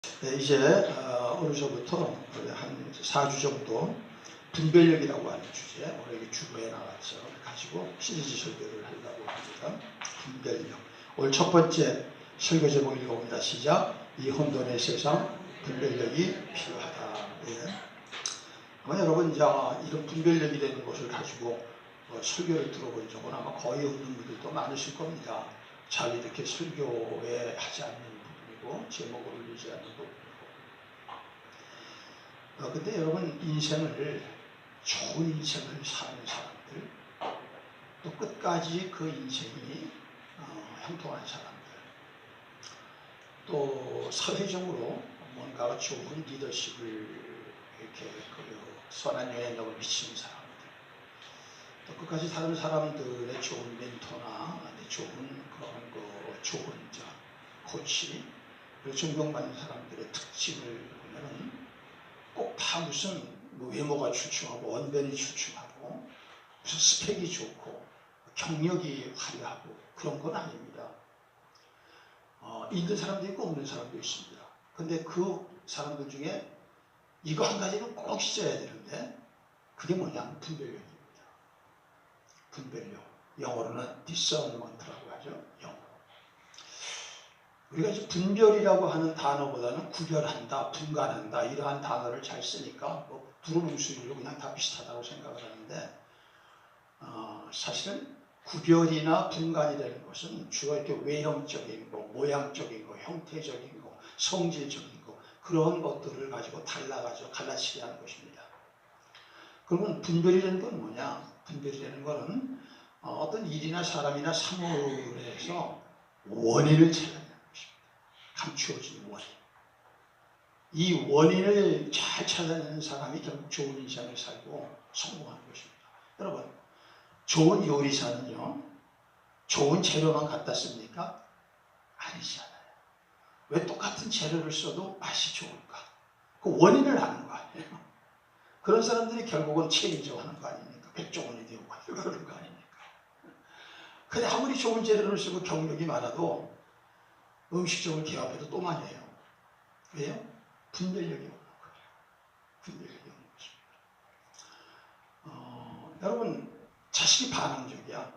네, 이제 어느 주부터 한 4주 정도 분별력이라고 하는 주제, 오늘 주보에 나왔죠. 가지고 시리즈 설교를 하려고 합니다. 분별력. 오늘 첫 번째 설교 제목 읽어봅니다. 시작. 이 혼돈의 세상 분별력이 필요하다. 예. 아마 여러분 이제 이런 분별력이 되는 것을 가지고 설교를 들어본 적은 아마 거의 없는 분들도 많으실 겁니다. 잘 이렇게 설교에 하지 않는 부분이고 제목을 올리지 않는 부분이고. 근데 여러분 인생을 좋은 인생을 사는 사람들, 또 끝까지 그 인생이 형통한 사람들, 또 사회적으로 뭔가 좋은 리더십을 이렇게 선한 영향력을 미치는 사람들, 또 끝까지 다른 사람들의 좋은 멘토나 좋은 좋은 코치, 그리고 존경받는 사람들의 특징을 보면은 꼭 다 무슨 외모가 출중하고 언변이 출중하고 무슨 스펙이 좋고 경력이 화려하고 그런 건 아닙니다. 있는 사람도 있고 없는 사람도 있습니다. 근데 그 사람들 중에 이거 한 가지는 꼭 있어야 되는데 그게 뭐냐면 분별력입니다. 분별력. 영어로는 discernment라고 하죠. 영어로. 우리가 이제 분별이라고 하는 단어보다는 구별한다, 분간한다 이러한 단어를 잘 쓰니까 두루뭉술로 그냥 다 비슷하다고 생각을 하는데 사실은 구별이나 분간이라는 것은 주로 이렇게 외형적인 거, 모양적인 거, 형태적인 거, 성질적인 거 그런 것들을 가지고 갈라치게 하는 것입니다. 그러면 분별이라는 건 뭐냐? 분별이라는 것은 어떤 일이나 사람이나 사물에서 원인을 찾아내는 것입니다. 감추어진 원인. 이 원인을 잘 찾아내는 사람이 결국 좋은 인생을 살고 성공하는 것입니다. 여러분, 좋은 요리사는요, 좋은 재료만 갖다 씁니까? 아니잖아요. 왜 똑같은 재료를 써도 맛이 좋을까? 그 원인을 아는 거 아니에요. 그런 사람들이 결국은 체인저 하는 거 아닙니까? 백종원이 되고 그러는 거 아닙니까? 근데 아무리 좋은 재료를 쓰고 경력이 많아도 음식점을 개업해도 또 많이 해요. 왜요? 분별력이 없는 거예요. 분별력이 없는 것입니다. 여러분, 자식이 반항적이야.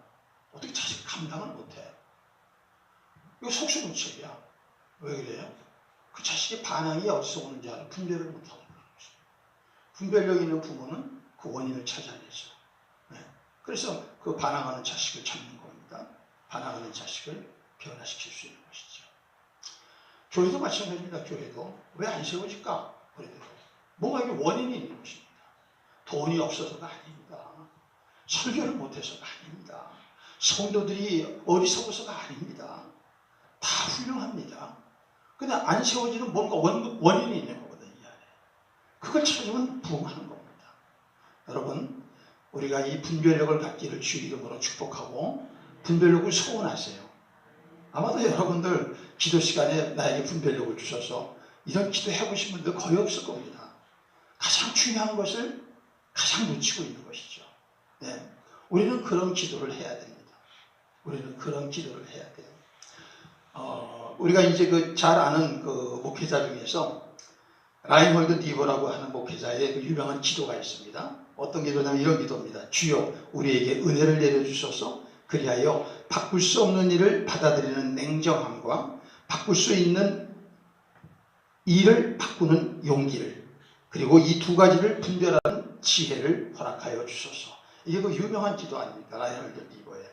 어떻게 자식이 감당을 못해? 이거 속수무책이야. 왜 그래요? 그 자식의 반항이 어디서 오는지 알아? 분별을 못하고 그러는 것입니다. 분별력 있는 부모는 그 원인을 찾아내죠. 네. 그래서 그 반항하는 자식을 잡는 겁니다. 반항하는 자식을 변화시킬 수 있는 것이죠. 교회도 마찬가지입니다. 교회도 왜 안 세워질까? 그래도 뭔가 이게 원인이 있는 것입니다. 돈이 없어서가 아닙니다. 설교를 못해서가 아닙니다. 성도들이 어리석어서가 아닙니다. 다 훌륭합니다. 근데 안 세워지는 뭔가 원인이 있는 거거든요. 그걸 찾으면 부흥하는 겁니다. 여러분, 우리가 이 분별력을 갖기를 주 이름으로 축복하고 분별력을 소원하세요. 아마도 여러분들 기도 시간에 나에게 분별력을 주셔서 이런 기도 해보신 분들 거의 없을 겁니다. 가장 중요한 것을 가장 놓치고 있는 것이죠. 네. 우리는 그런 기도를 해야 됩니다. 우리는 그런 기도를 해야 돼요. 우리가 이제 잘 아는 목회자 중에서 라인홀드 니버라고 하는 목회자의 유명한 기도가 있습니다. 어떤 기도냐면 이런 기도입니다. 주여 우리에게 은혜를 내려주셔서 그리하여 바꿀 수 없는 일을 받아들이는 냉정함과 바꿀 수 있는 일을 바꾸는 용기를, 그리고 이 두 가지를 분별하는 지혜를 허락하여 주소서. 이게 유명한 기도 아닙니까? 라인홀드 니버의.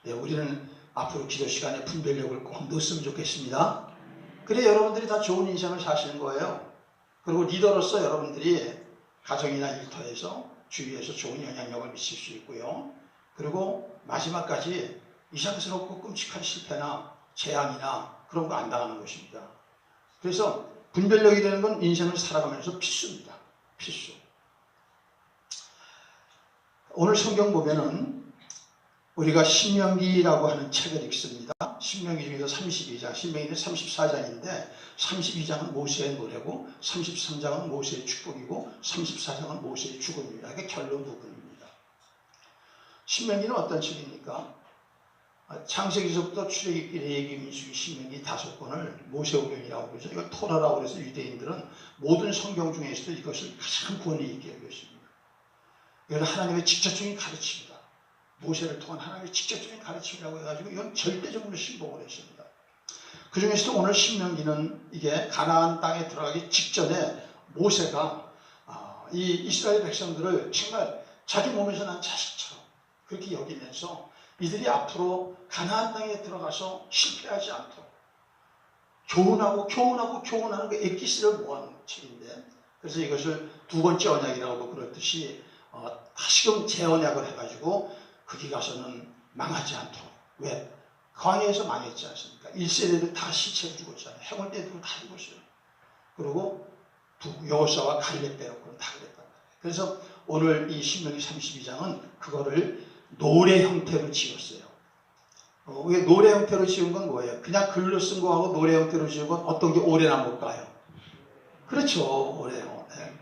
네, 우리는 앞으로 기도 시간에 분별력을 꼭 넣었으면 좋겠습니다. 그래 여러분들이 다 좋은 인생을 사시는 거예요. 그리고 리더로서 여러분들이 가정이나 일터에서 주위에서 좋은 영향력을 미칠 수 있고요. 그리고 마지막까지 이상스럽고 끔찍한 실패나 재앙이나 그런 거 안 당하는 것입니다. 그래서 분별력이라는 건 인생을 살아가면서 필수입니다. 필수. 오늘 성경 보면은 우리가 신명기라고 하는 책을 읽습니다. 신명기 중에서 32장, 신명기는 34장인데 32장은 모세의 노래고 33장은 모세의 축복이고 34장은 모세의 죽음입니다. 이게 결론 부분입니다. 신명기는 어떤 책입니까? 창세기서부터 출애굽기, 레위기, 민수기, 신명기 5권을 모세오경이라고 그러죠. 이걸 토라라고 해서 유대인들은 모든 성경 중에서도 이것을 가장 권위 있게 여겼습니다. 이건 하나님의 직접적인 가르침이다. 모세를 통한 하나님의 직접적인 가르침이라고 해가지고 이건 절대적으로 신봉을 했습니다. 그 중에서도 오늘 신명기는 이게 가나안 땅에 들어가기 직전에 모세가 이 이스라엘 백성들을 정말 자기 몸에서 난 자식처럼 그렇게 여기면서 이들이 앞으로 가나안 땅에 들어가서 실패하지 않도록 교훈하는 그 엑기스를 모아놓은 책인데, 그래서 이것을 두 번째 언약이라고 그렇듯이 다시금 재언약을 해가지고 거기 가서는 망하지 않도록. 왜? 광야에서 망했지 않습니까? 1세대들 다 시체를 죽었잖아요. 해골 때도 다 죽었어요. 그리고 여호수아와 갈렙 빼놓고는 다 그랬단 말이에요. 그래서 오늘 이 신명기 32장은 그거를 노래 형태로 지었어요. 왜 노래 형태로 지은 건 뭐예요? 그냥 글로 쓴 거하고 노래 형태로 지은 건 어떤 게 오래 남을까요? 그렇죠. 오래요. 네.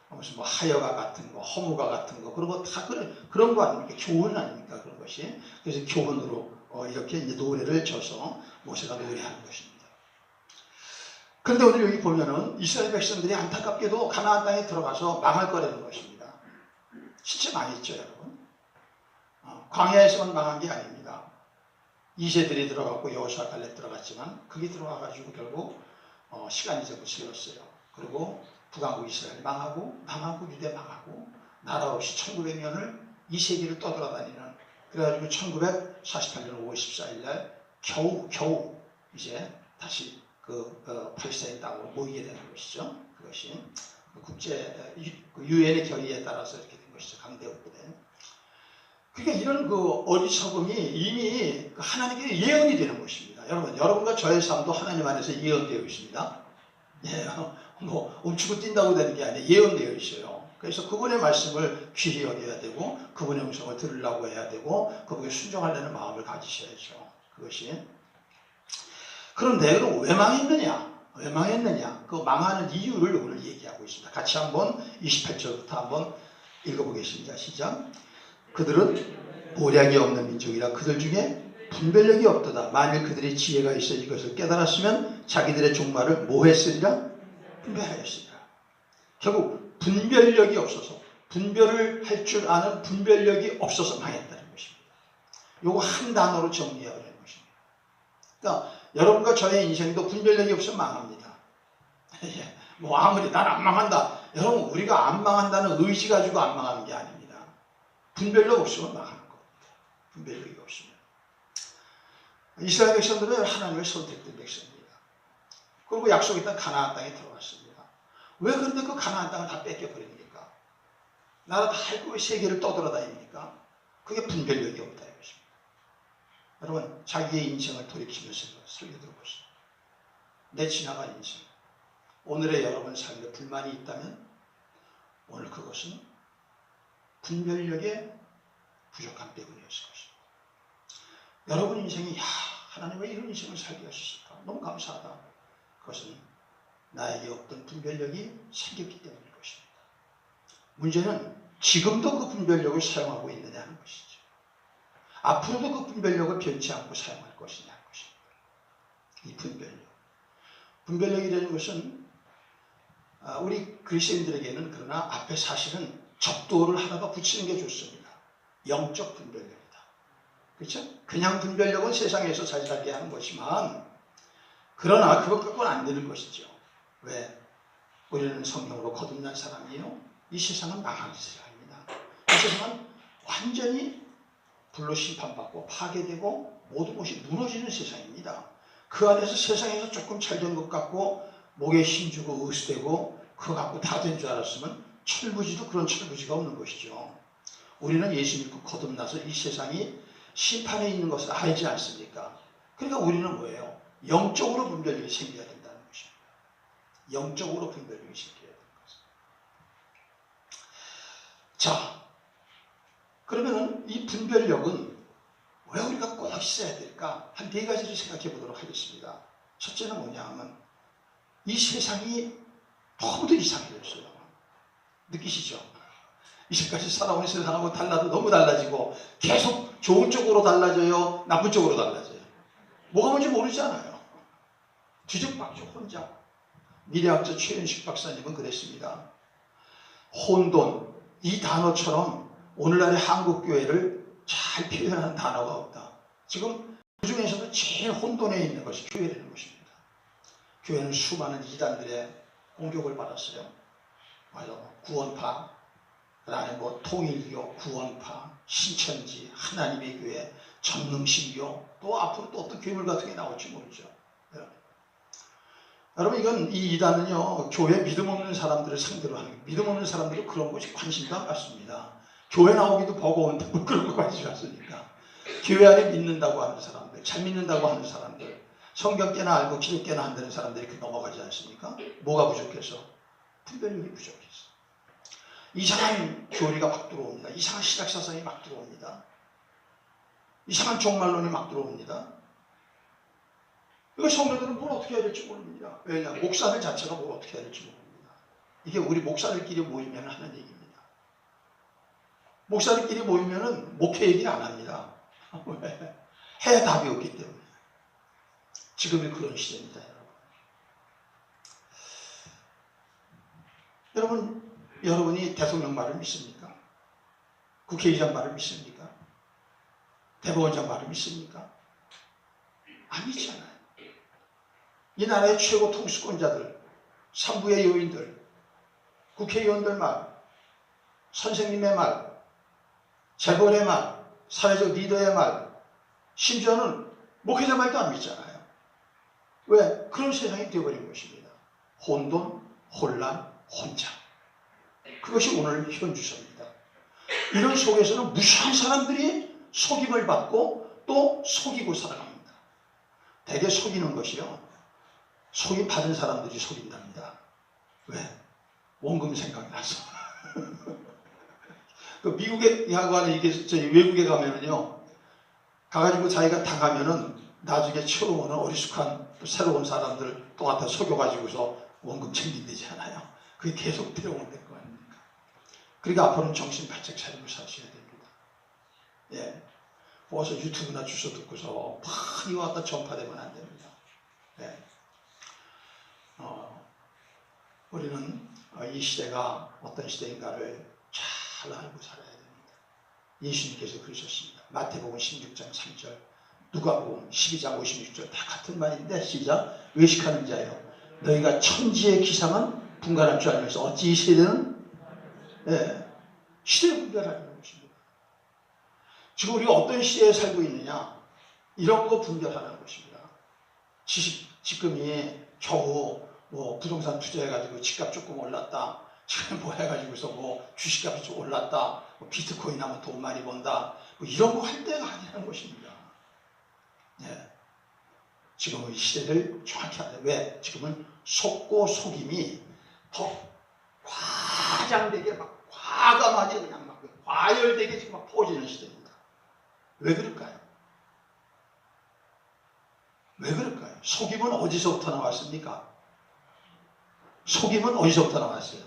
무슨 뭐 하여가 같은 거, 허무가 같은 거, 그런 거 다 그런 거 아닙니까? 교훈 아닙니까? 그런 것이. 그래서 교훈으로 이렇게 이제 노래를 져서 모세가 노래하는 것입니다. 그런데 오늘 여기 보면은 이스라엘 백성들이 안타깝게도 가나안 땅에 들어가서 망할 거라는 것입니다. 진짜 망했죠, 여러분. 광야에서만 망한 게 아닙니다. 2세들이 들어갔고 여호수아 갈렙 들어갔지만 그게 들어가가지고 결국 시간이 좀 지났어요. 그리고 북왕국 이스라엘 망하고 남왕국 유대 망하고 나라 없이 1900년을 이 세계를 떠돌아다니는, 그래가지고 1948년 5월 14일 날 겨우 이제 다시 팔레스타인 땅으로 모이게 되는 것이죠. 그것이 국제 유엔의 결의에 따라서 이렇게 된 것이죠. 강대국 때. 그러니까 이런 어리석음이 이미 하나님께 예언이 되는 것입니다. 여러분과 저의 삶도 하나님 안에서 예언되어 있습니다. 예, 뭐 움츠고 뛴다고 되는 게 아니라 예언되어 있어요. 그래서 그분의 말씀을 귀히 여겨야 되고 그분의 음성을 들으려고 해야 되고 그분에 순종하려는 마음을 가지셔야죠. 그것이. 그런데 그럼 왜 망했느냐? 그 망하는 이유를 오늘 얘기하고 있습니다. 같이 한번 28절부터 한번 읽어보겠습니다. 시작. 그들은 모략이 없는 민족이라 그들 중에 분별력이 없도다. 만일 그들의 지혜가 있어 이것을 깨달았으면 자기들의 종말을 뭐 했으리라? 분별하였으리라. 결국 분별력이 없어서, 분별을 할 줄 아는 분별력이 없어서 망했다는 것입니다. 요거 한 단어로 정리해야 되는 것입니다. 그러니까 여러분과 저의 인생도 분별력이 없으면 망합니다. 뭐 아무리 난 안 망한다. 여러분, 우리가 안 망한다는 의지 가지고 안 망하는 게 아닙니다. 분별력 없으면 망하는 겁니다. 분별력이 없으면. 이스라엘 백성들은 하나님의 선택된 백성입니다. 그리고 약속의 땅 가나안 땅에 들어갔습니다. 왜 그런데 그 가나안 땅을 다 뺏겨버립니까? 나라 다 알고 세계를 떠돌아다닙니까? 그게 분별력이 없다 이것입니다. 여러분, 자기의 인생을 돌이키면서 설계들어보시죠. 내 지나간 인생, 오늘의 여러분 삶에 불만이 있다면 오늘 그것은 분별력의 부족함 때문이었을 것입니다. 여러분 인생이 하나님 왜 이런 인생을 살게 하셨을까? 너무 감사하다. 그것은 나에게 없던 분별력이 생겼기 때문일 것입니다. 문제는 지금도 그 분별력을 사용하고 있느냐는 것이죠. 앞으로도 그 분별력을 변치 않고 사용할 것이냐는 것입니다. 이 분별력. 분별력이라는 것은 우리 그리스도인들에게는 그러나 앞에 사실은 접두어를 하나가 붙이는 게 좋습니다. 영적 분별력이다. 그렇죠? 그냥 분별력은 세상에서 잘 살게 하는 것이지만 그러나 그것 갖고는 안 되는 것이죠. 왜? 우리는 성령으로 거듭난 사람이에요. 이 세상은 망하는 세상입니다. 이 세상은 완전히 불로 심판받고 파괴되고 모든 것이 무너지는 세상입니다. 그 안에서 세상에서 조금 잘 된 것 같고 목에 힘주고 의수되고 그거 갖고 다 된 줄 알았으면 철부지도 그런 철부지가 없는 것이죠. 우리는 예수 믿고 거듭나서 이 세상이 심판에 있는 것을 알지 않습니까? 그러니까 우리는 뭐예요? 영적으로 분별력이 생겨야 된다는 것입니다. 영적으로 분별력이 생겨야 되는 것입니다. 자, 그러면은 이 분별력은 왜 우리가 꼭 있어야 될까? 한 4가지를 생각해 보도록 하겠습니다. 첫째는 뭐냐 하면 이 세상이 너무도 이상해졌어요. 느끼시죠? 이 이제까지 살아온 세상하고 달라도 너무 달라지고 계속 좋은 쪽으로 달라져요? 나쁜 쪽으로 달라져요? 뭐가 뭔지 모르잖아요. 뒤죽박죽 혼자. 미래학자 최윤식 박사님은 그랬습니다. 혼돈, 이 단어처럼 오늘날의 한국교회를 잘 표현하는 단어가 없다. 지금 그 중에서도 제일 혼돈에 있는 것이 교회라는 것입니다. 교회는 수많은 이단들의 공격을 받았어요. 구원파, 그 다음에 통일교, 구원파, 신천지, 하나님의 교회, 전능신교, 또 앞으로 또 어떤 괴물 같은 게 나올지 모르죠. 여러분, 이 이단은요, 교회 믿음 없는 사람들을 상대로 하는 거예요. 믿음 없는 사람들은 그런 것이 관심도 안 갖습니다. 교회 나오기도 버거운데 그런 거 관심 갖습니까? 교회 안에 믿는다고 하는 사람들, 잘 믿는다고 하는 사람들, 성경 깨나 알고 기도 깨나 한다는 사람들이 이렇게 넘어가지 않습니까? 뭐가 부족해서? 분별력이 부족해서. 이상한 교리가 막 들어옵니다. 이상한 신학사상이 막 들어옵니다. 이상한 종말론이 막 들어옵니다. 이거 성도들은 뭘 어떻게 해야 될지 모릅니다. 왜냐? 목사들 자체가 뭘 어떻게 해야 될지 모릅니다. 이게 우리 목사들끼리 모이면 하는 얘기입니다. 목사들끼리 모이면은 목회 얘기를 안 합니다. 왜? 해야 답이 없기 때문에. 지금이 그런 시대입니다, 여러분. 여러분이 대통령 말을 믿습니까? 국회의장 말을 믿습니까? 대법원장 말을 믿습니까? 안 믿잖아요. 이 나라의 최고 통수권자들, 산부의 요인들, 국회의원들 말, 선생님의 말, 재벌의 말, 사회적 리더의 말, 심지어는 목회자 말도 안 믿잖아요. 왜? 그런 세상이 되어버린 것입니다. 혼돈, 혼란, 혼자. 그것이 오늘 현주소입니다. 이런 속에서는 무수한 사람들이 속임을 받고 또 속이고 살아갑니다. 대개 속이는 것이요, 속임 받은 사람들이 속인답니다. 왜? 원금 생각이 나서. 그 미국에 가거나 외국에 가면은요, 가가지고 자기가 당하면은 나중에 처음 오는 어리숙한 또 새로운 사람들 또 갖다 속여가지고서 원금 챙긴다지 않아요. 그게 계속 들어온다는 거 아닙니까? 그러니까 앞으로는 정신 바짝 차리고 사셔야 됩니다. 예. 모아서 유튜브나 주소 듣고서 많이 왔다 전파되면 안 됩니다. 예. 우리는 이 시대가 어떤 시대인가를 잘 알고 살아야 됩니다. 예수님께서 그러셨습니다. 마태복음 16장 3절, 누가복음 12장 56절 다 같은 말인데, 시작. 외식하는 자여, 너희가 천지의 기상은 분간할 줄 알면서 어찌 이 시대는 시대를 분별하는 것입니다. 지금 우리가 어떤 시대에 살고 있느냐, 이런 거 분별하는 것입니다. 지금이 겨우 부동산 투자해가지고 집값 조금 올랐다, 지금 해가지고서 주식값이 좀 올랐다, 비트코인 하면 돈 많이 번다, 이런 거 할 때가 아니라는 것입니다. 네. 지금은 이 시대를 정확히 알아요. 왜? 지금은 속고 속임이 더 과장되게 막 과감하게 그냥 막 과열되게 지금 막 퍼지는 시대입니다. 왜 그럴까요? 왜 그럴까요? 속임은 어디서부터 나왔습니까? 속임은 어디서부터 나왔어요?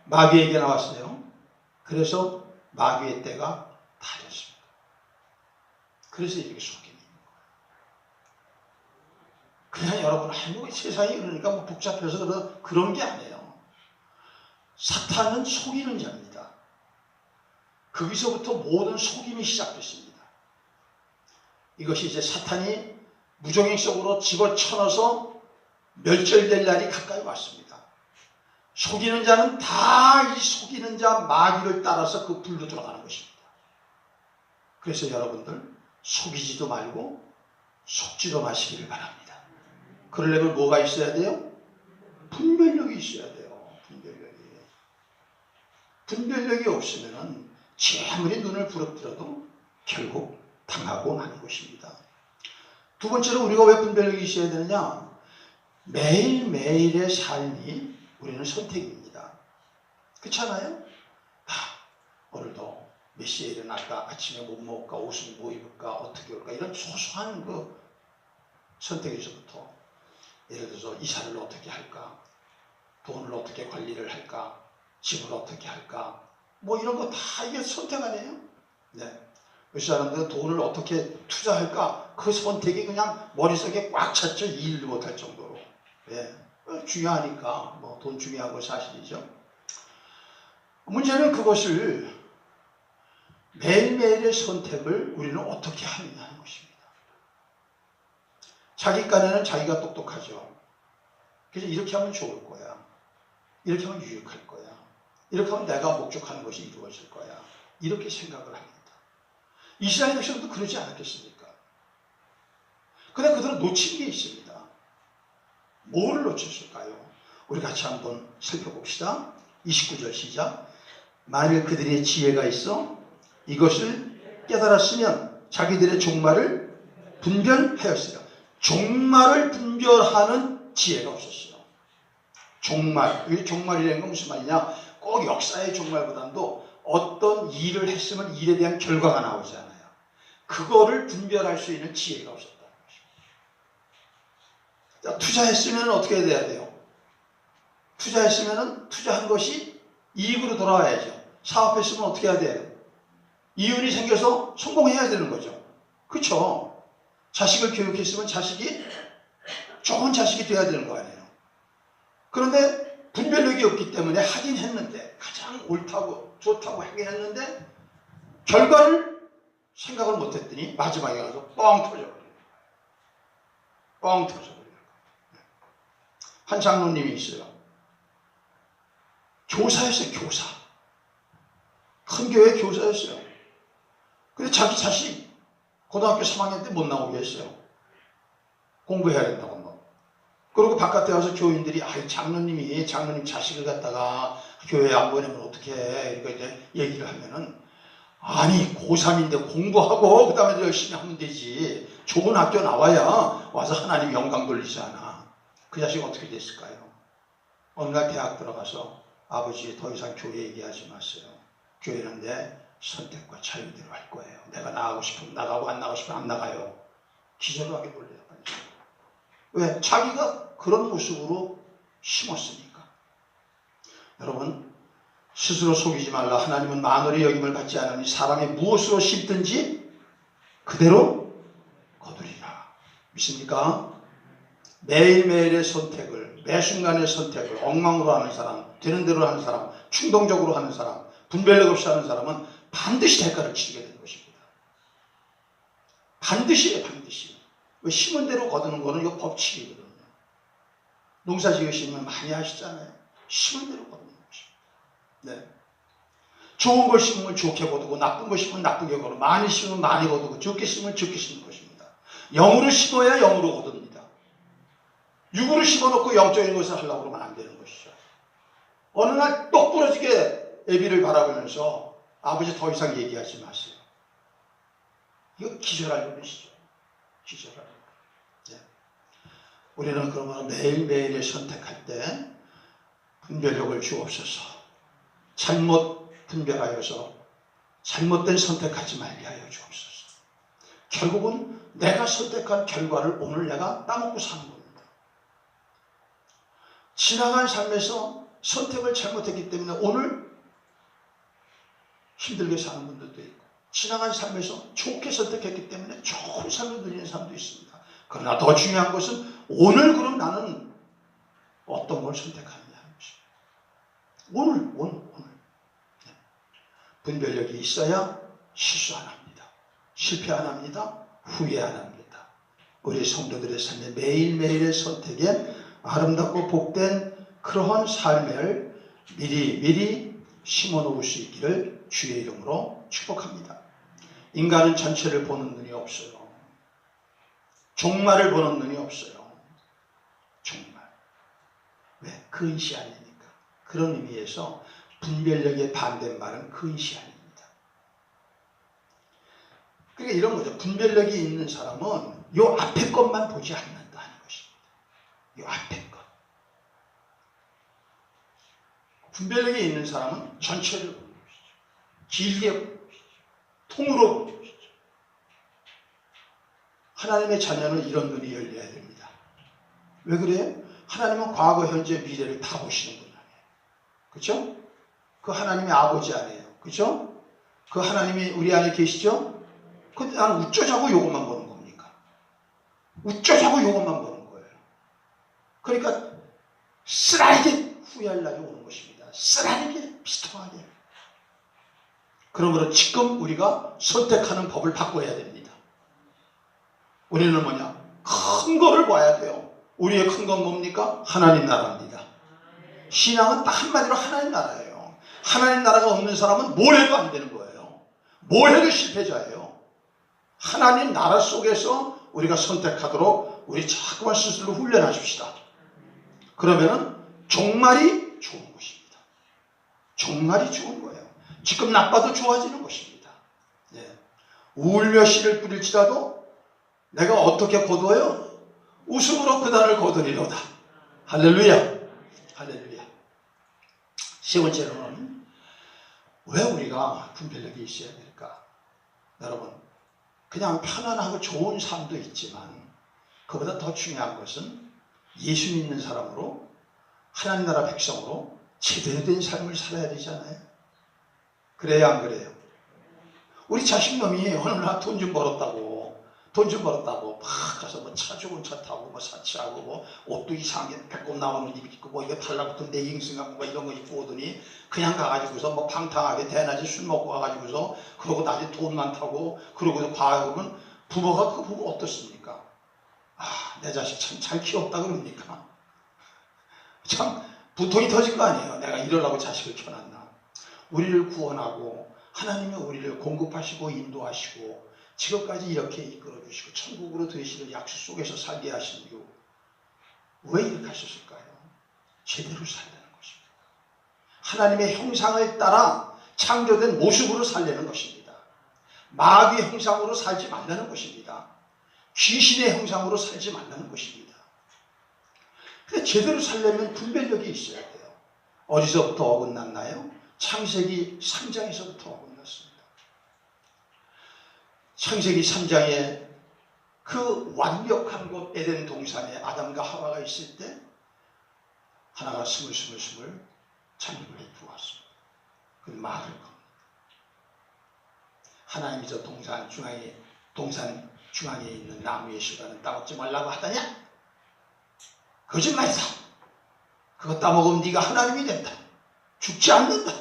마귀에게 나왔어요. 그래서 마귀의 때가 다 됐습니다. 그래서 이렇게 속임이 있는 거예요. 그냥 여러분, 세상이 그러니까 복잡해서 그런 게 아니에요. 사탄은 속이는 자입니다. 거기서부터 모든 속임이 시작됐습니다. 이것이 이제 사탄이 무정익 속으로 집어쳐넣어서 멸절될 날이 가까이 왔습니다. 속이는 자는 다 이 속이는 자 마귀를 따라서 그 불로 들어가는 것입니다. 그래서 여러분들 속이지도 말고 속지도 마시기를 바랍니다. 그러려면 뭐가 있어야 돼요? 분별력이 있어야 돼요. 분별력이 없으면 아무리 눈을 부릅뜨려도 결국 당하고 마는 것입니다. 두 번째로 우리가 왜 분별력이 있어야 되느냐? 매일매일의 삶이 우리는 선택입니다. 그렇잖아요? 오늘도 몇 시에 일어날까? 아침에 뭐 먹을까? 옷을 뭐 입을까? 어떻게 올까? 이런 소소한 그 선택에서부터, 예를 들어서 이사를 어떻게 할까? 돈을 어떻게 관리를 할까? 집을 어떻게 할까? 뭐 이런 거 다 이게 선택 아니에요? 네. 그 사람들은 돈을 어떻게 투자할까? 그 선택이 그냥 머릿속에 꽉 찼죠. 일도 못할 정도로. 예. 중요하니까. 뭐 돈 중요한 건 사실이죠. 문제는 그것을 매일매일의 선택을 우리는 어떻게 하느냐 하는 것입니다. 자기 깐에는 자기가 똑똑하죠. 그래서 이렇게 하면 좋을 거야. 이렇게 하면 유익할 거야. 이렇게 하면 내가 목적하는 것이 이루어질 거야. 이렇게 생각을 합니다. 이스라엘 백성도 그러지 않았겠습니까? 그런데 그들은 놓친 게 있습니다. 뭐를 놓쳤을까요? 우리 같이 한번 살펴봅시다. 29절 시작. 만일 그들의 지혜가 있어 이것을 깨달았으면 자기들의 종말을 분별하였으리라. 종말을 분별하는 지혜가 없었어요. 종말. 이 종말이라는 건 무슨 말이냐? 꼭 역사의 종말보다도 어떤 일을 했으면 일에 대한 결과가 나오잖아요. 그거를 분별할 수 있는 지혜가 없었다는 것입니다. 투자했으면 어떻게 돼야 돼요? 투자했으면 투자한 것이 이익으로 돌아와야죠. 사업했으면 어떻게 해야 돼요? 이윤이 생겨서 성공해야 되는 거죠. 그렇죠? 자식을 교육했으면 자식이 좋은 자식이 돼야 되는 거 아니에요. 그런데 분별력이 없기 때문에 하긴 했는데 가장 옳다고 좋다고 하긴 했는데 결과를 생각을 못했더니 마지막에 가서 뻥 터져버려요. 뻥 터져버려요. 한 장로님이 있어요. 교사였어요. 교사. 큰 교회 교사였어요. 근데 자기 자식 고등학교 3학년 때 못 나오게 했어요. 공부해야 된다고 뭐. 그리고 바깥에 와서 교인들이 장로님 자식을 갖다가 교회에 안 보내면 어떻게 해? 이렇게 이제 얘기를 하면은 아니 고3인데 공부하고 그 다음에 열심히 하면 되지. 좋은 학교 나와야 와서 하나님 영광 돌리잖아. 그 자식이 어떻게 됐을까요? 어느 날 대학 들어가서 아버지 더 이상 교회 얘기하지 마세요. 교회는 내 선택과 자유대로 할 거예요. 내가 나가고 싶으면 나가고 안 나가고 싶으면 안 나가요. 기절하게 돌려요. 왜? 자기가 그런 모습으로 심었으니까. 여러분 스스로 속이지 말라. 하나님은 만월의 여김을 받지 않으니 사람이 무엇으로 심든지 그대로 거두리라. 믿습니까? 매일매일의 선택을, 매 순간의 선택을 엉망으로 하는 사람, 되는 대로 하는 사람, 충동적으로 하는 사람, 분별력 없이 하는 사람은 반드시 대가를 치르게 되는 것입니다. 반드시예요. 반드시. 왜 심은 대로 거두는 거는 이거 법칙이거든요. 농사 지으시면 많이 하시잖아요. 심은 대로 거두는 것입니다. 네. 좋은 걸 심으면 좋게 거두고 나쁜 걸 심으면 나쁘게 거두고 많이 심으면 많이 거두고 적게 심으면 적게 심는 것입니다. 영으로 심어야 영으로 거둡니다. 육으로 심어놓고 영적인 것을 하려고 그러면 안 되는 것이죠. 어느 날 똑 부러지게 애비를 바라보면서 아버지 더 이상 얘기하지 마세요. 이거 기절하려는 것이죠. 기절하려는 것. 네. 우리는 그러면 매일매일의 선택할 때 분별력을 주옵소서. 잘못 분별하여서 잘못된 선택하지 말게 하여 주옵소서. 결국은 내가 선택한 결과를 오늘 내가 따먹고 사는 겁니다. 지나간 삶에서 선택을 잘못했기 때문에 오늘 힘들게 사는 분들도 있고 지나간 삶에서 좋게 선택했기 때문에 좋은 삶을 누리는 사람도 있습니다. 그러나 더 중요한 것은 오늘 그럼 나는 어떤 걸 선택하느냐 하는 것입니다. 오늘. 분별력이 있어야 실수 안 합니다. 실패 안 합니다. 후회 안 합니다. 우리 성도들의 삶에 매일매일의 선택에 아름답고 복된 그러한 삶을 미리 심어놓을 수 있기를 주의 이름으로 축복합니다. 인간은 전체를 보는 눈이 없어요. 종말을 보는 눈이 없어요. 종말. 왜? 근시 아니니까. 그런 의미에서 분별력의 반대말은 근시 아닙니다. 그러니까 이런 거죠. 분별력이 있는 사람은 요 앞에 것만 보지 않는다 하는 것입니다. 요 앞에 것. 분별력이 있는 사람은 전체를 보는 것이죠. 길게 보는 것이죠. 통으로 보는 것이죠. 하나님의 자녀는 이런 눈이 열려야 됩니다. 왜 그래요? 하나님은 과거, 현재, 미래를 다 보시는 분 아니에요. 그렇죠? 그 하나님의 아버지 아니에요. 그죠? 그 하나님이 우리 안에 계시죠? 근데 나는 어쩌자고 요것만 보는 겁니까? 어쩌자고 요것만 보는 거예요. 그러니까 쓰라리게 후회할 날이 오는 것입니다. 쓰라리게 비통하게. 그러므로 지금 우리가 선택하는 법을 바꿔야 됩니다. 우리는 뭐냐? 큰 거를 봐야 돼요. 우리의 큰 건 뭡니까? 하나님 나라입니다. 신앙은 딱 한마디로 하나님 나라예요. 하나님 나라가 없는 사람은 뭘 해도 안 되는 거예요. 뭘 해도 실패자예요. 하나님 나라 속에서 우리가 선택하도록 우리 자꾸만 스스로 훈련하십시다. 그러면은 종말이 좋은 것입니다. 종말이 좋은 거예요. 지금 나빠도 좋아지는 것입니다. 예. 울며 씨를 뿌릴지라도 내가 어떻게 거두어요? 웃음으로 그단을 거두리로다. 할렐루야. 할렐루야. 세 번째로는 왜 우리가 분별력이 있어야 될까? 여러분, 그냥 편안하고 좋은 삶도 있지만 그보다 더 중요한 것은 예수 믿는 사람으로 하나님 나라 백성으로 제대로 된 삶을 살아야 되잖아요. 그래야 안 그래요? 우리 자식놈이 어느 날 돈 좀 벌었다고 막 가서 뭐 차 좋은 차 타고 뭐 사치하고 뭐 옷도 이상하게 배꼽 나오는 옷 입고 뭐 이거 달라붙은 레깅스인가 뭐 이런 거 입고 오더니 그냥 가가지고서 뭐 방탕하게 대낮에 술 먹고 가가지고서 그러고 낮에 돈 많다고 그러고서 과학은 부모가 그 보고 어떻습니까? 아, 내 자식 참 잘 키웠다 그럽니까? 참 부통이 터질 거 아니에요. 내가 이러려고 자식을 켜놨나. 우리를 구원하고 하나님이 우리를 공급하시고 인도하시고 지금까지 이렇게 이끌어주시고 천국으로 들으시는 약속 속에서 살게 하신 이유 왜 이렇게 하셨을까요? 제대로 살려는 것입니다. 하나님의 형상을 따라 창조된 모습으로 살려는 것입니다. 마귀의 형상으로 살지 말라는 것입니다. 귀신의 형상으로 살지 말라는 것입니다. 근데 제대로 살려면 분별력이 있어야 돼요. 어디서부터 어긋났나요? 창세기 3장에서부터 어긋났습니다. 창세기 3장에 그 완벽한 곳 에덴 동산에 아담과 하와가 있을 때 하나가 스물스물 잠입을 해들어왔습니다. 그 말을 겁니다. 하나님이 저 동산 중앙에 있는 나무의 실과는 따먹지 말라고 하다냐? 거짓말이다. 그거 따먹으면 네가 하나님이 된다. 죽지 않는다.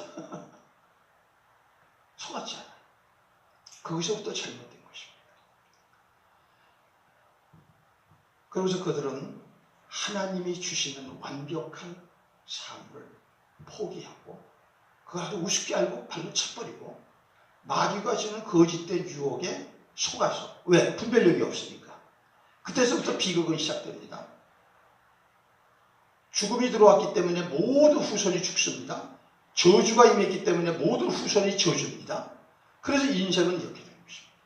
속았지 않아요. 거기서부터 잘못된 것입니다. 그러면서 그들은 하나님이 주시는 완벽한 삶을 포기하고 그걸 아주 우습게 알고 발로 차버리고 마귀가 주는 거짓된 유혹에 속아서 왜? 분별력이 없으니까. 그때서부터 비극은 시작됩니다. 죽음이 들어왔기 때문에 모든 후손이 죽습니다. 저주가 임했기 때문에 모든 후손이 저주입니다. 그래서 인생은 이렇게 된 것입니다.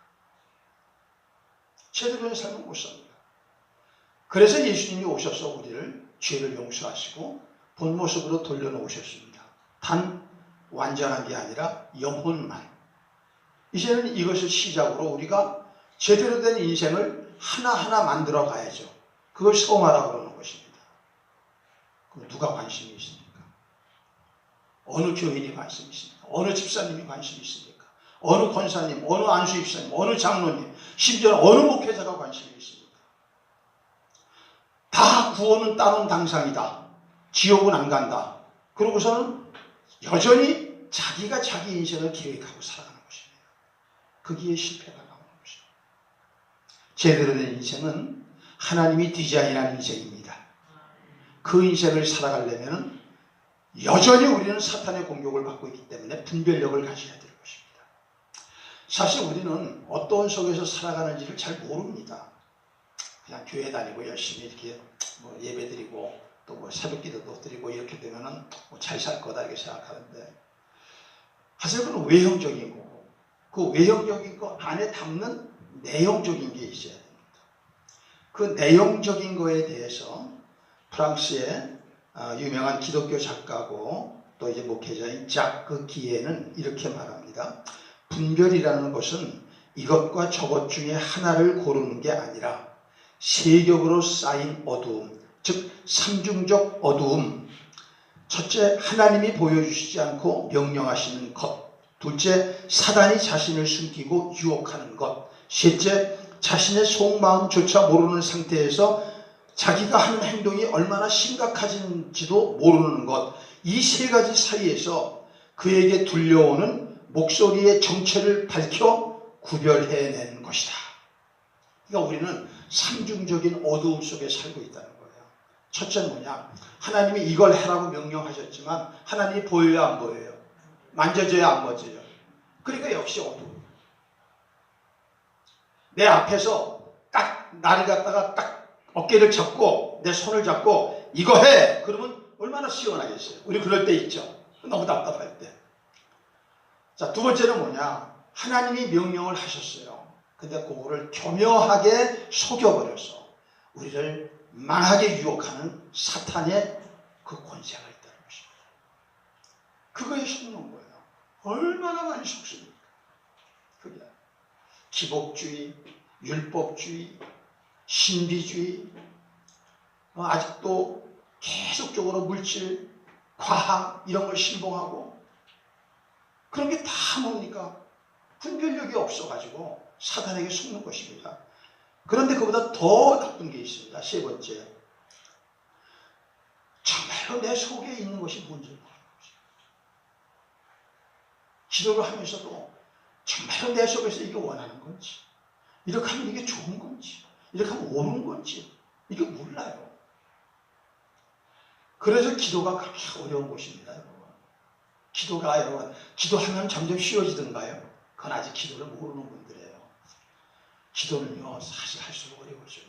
제대로 된 삶은 못 삽니다. 그래서 예수님이 오셔서 우리를 죄를 용서하시고 본 모습으로 돌려놓으셨습니다. 단 완전한 게 아니라 영혼만. 이제는 이것을 시작으로 우리가 제대로 된 인생을 하나하나 만들어 가야죠. 그걸 성화라고 그러는 것입니다. 그럼 누가 관심이 있습니까? 어느 교인이 관심이 있습니까? 어느 집사님이 관심이 있습니까? 어느 권사님, 어느 안수 집사님, 어느 장로님, 심지어 어느 목회자가 관심이 있습니까? 다 구원은 따놓은 당상이다. 지옥은 안 간다. 그러고서는 여전히 자기가 자기 인생을 계획하고 살아가는 것입니다. 거기에 실패가 나오는 것입니다. 제대로 된 인생은 하나님이 디자인한 인생입니다. 그 인생을 살아가려면 여전히 우리는 사탄의 공격을 받고 있기 때문에 분별력을 가져야 될 것입니다. 사실 우리는 어떤 속에서 살아가는지를 잘 모릅니다. 그냥 교회 다니고 열심히 이렇게 뭐 예배 드리고 또 뭐 새벽 기도도 드리고 이렇게 되면은 뭐 잘 살 거다 이렇게 생각하는데 사실 그건 외형적인 거고 그 외형적인 거 안에 담는 내용적인 게 있어야 됩니다. 그 내용적인 거에 대해서 프랑스의 유명한 기독교 작가고 또 이제 목회자인 자크 기에는 이렇게 말합니다. 분별이라는 것은 이것과 저것 중에 하나를 고르는 게 아니라 세겹으로 쌓인 어두움, 즉 삼중적 어두움. 첫째, 하나님이 보여주시지 않고 명령하시는 것. 둘째, 사단이 자신을 숨기고 유혹하는 것. 셋째, 자신의 속마음조차 모르는 상태에서 자기가 하는 행동이 얼마나 심각해진지도 모르는 것. 이 세 가지 사이에서 그에게 들려오는 목소리의 정체를 밝혀 구별해낸 것이다. 그러니까 우리는 삼중적인 어두움 속에 살고 있다는 거예요. 첫째는 뭐냐? 하나님이 이걸 해라고 명령하셨지만 하나님이 보여요, 안 보여요? 만져져요, 안 만져져요? 그러니까 역시 어두움. 내 앞에서 딱 나를 갖다가 딱 어깨를 잡고 내 손을 잡고 이거 해! 그러면 얼마나 시원하겠어요? 우리 그럴 때 있죠. 너무 답답할 때. 자, 두 번째는 뭐냐? 하나님이 명령을 하셨어요. 근데 그거를 교묘하게 속여버려서 우리를 망하게 유혹하는 사탄의 그 권세가 있다는 것입니다. 그거에 속는 거예요. 얼마나 많이 속습니까? 그게 기복주의, 율법주의, 신비주의, 아직도 계속적으로 물질, 과학 이런 걸 신봉하고 그런 게 다 뭡니까? 분별력이 없어가지고 사단에게 속는 것입니다. 그런데 그보다 더 나쁜 게 있습니다. 세 번째, 정말로 내 속에 있는 것이 뭔지 모르는 것입니다. 기도를 하면서도 정말로 내 속에서 이게 원하는 건지, 이렇게 하면 이게 좋은 건지, 이렇게 하면 옳은 건지 이게 몰라요. 그래서 기도가 그렇게 어려운 것입니다, 여러분. 기도가 여러분, 기도하면 점점 쉬워지던가요? 그건 아직 기도를 모르는 분들이에요. 기도는요, 사실 할수록 어려워져요.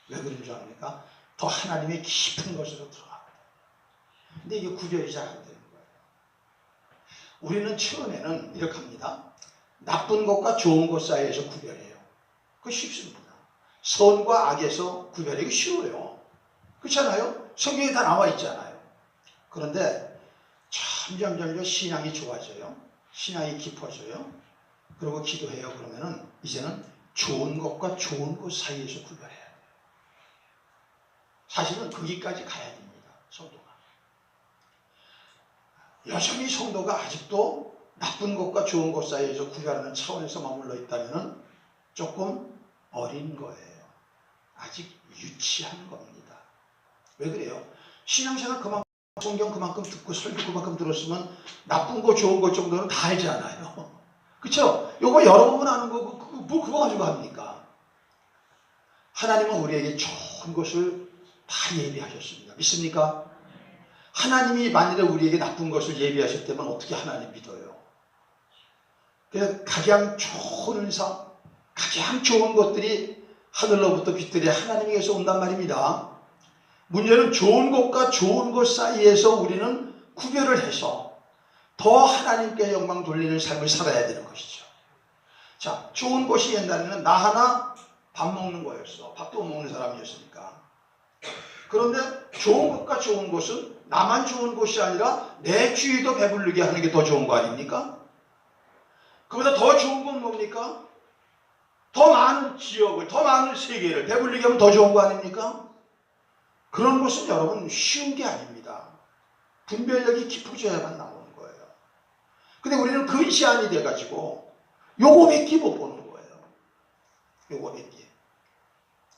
왜 그런 줄 압니까? 더 하나님의 깊은 것으로 들어갑니다. 근데 이게 구별이 잘 안 되는 거예요. 우리는 처음에는 이렇게 합니다. 나쁜 것과 좋은 것 사이에서 구별해요. 그거 쉽습니다. 선과 악에서 구별하기 쉬워요. 그렇잖아요? 성경에 다 나와 있잖아요. 그런데 점점 신앙이 좋아져요. 신앙이 깊어져요. 그리고 기도해요. 그러면은 이제는 좋은 것과 좋은 것 사이에서 구별해야 돼요. 사실은 거기까지 가야 됩니다. 성도가. 여전히 성도가 아직도 나쁜 것과 좋은 것 사이에서 구별하는 차원에서 머물러 있다면 조금 어린 거예요. 아직 유치한 겁니다. 왜 그래요? 신앙생활 그만큼 성경 그만큼 듣고 설교 그만큼 들었으면 나쁜 거 좋은 거 정도는 다 알지 않아요. 그쵸? 요거 여러 번 아는 거 뭐 그거 가지고 합니까? 하나님은 우리에게 좋은 것을 다 예비하셨습니다. 믿습니까? 하나님이 만일에 우리에게 나쁜 것을 예비하셨다면 어떻게 하나님 믿어요? 그래서 가장 좋은 은사, 가장 좋은 것들이 하늘로부터 빛들이 하나님에게서 온단 말입니다. 문제는 좋은 것과 좋은 것 사이에서 우리는 구별을 해서 더 하나님께 영광 돌리는 삶을 살아야 되는 것이죠. 자, 좋은 것이 옛날에는 나 하나 밥 먹는 거였어. 밥도 못 먹는 사람이었으니까. 그런데 좋은 것과 좋은 것은 나만 좋은 것이 아니라 내 주위도 배부르게 하는 게 더 좋은 거 아닙니까? 그보다 더 좋은 건 뭡니까? 더 많은 지역을, 더 많은 세계를 배부르게 하면 더 좋은 거 아닙니까? 그런 것은 여러분 쉬운 게 아닙니다. 분별력이 깊어져야만 나오는 거예요. 근데 우리는 근시안이 돼가지고 요거밖에 못 보는 거예요. 요거밖에.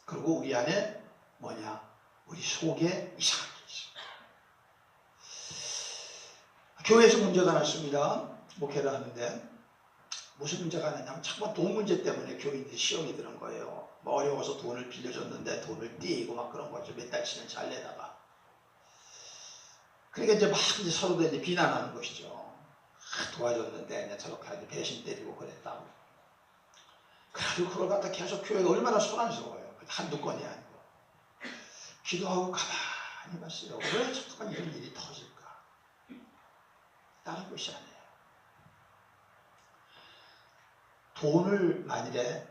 그리고 우리 안에 뭐냐? 우리 속에 이상한 게 있어요. 교회에서 문제가 났습니다. 목회를 하는데 무슨 문제가 났냐면 자꾸만 돈 문제 때문에 교인들이 시험이 드는 거예요. 뭐 어려워서 돈을 빌려줬는데 돈을 떼이고 막 그런 거죠. 몇 달치는 잘 내다가. 그러니까 이제 막 이제 서로 이제 비난하는 것이죠. 도와줬는데 그냥 저렇게 배신 때리고 그랬다고. 그래가지고 그걸 갖다 계속 교회가 얼마나 소란스러워요. 한두 건이 아니고. 기도하고 가만히 봤어요. 왜 자꾸만 이런 일이 터질까? 다른 것이 아니에요. 돈을 만일에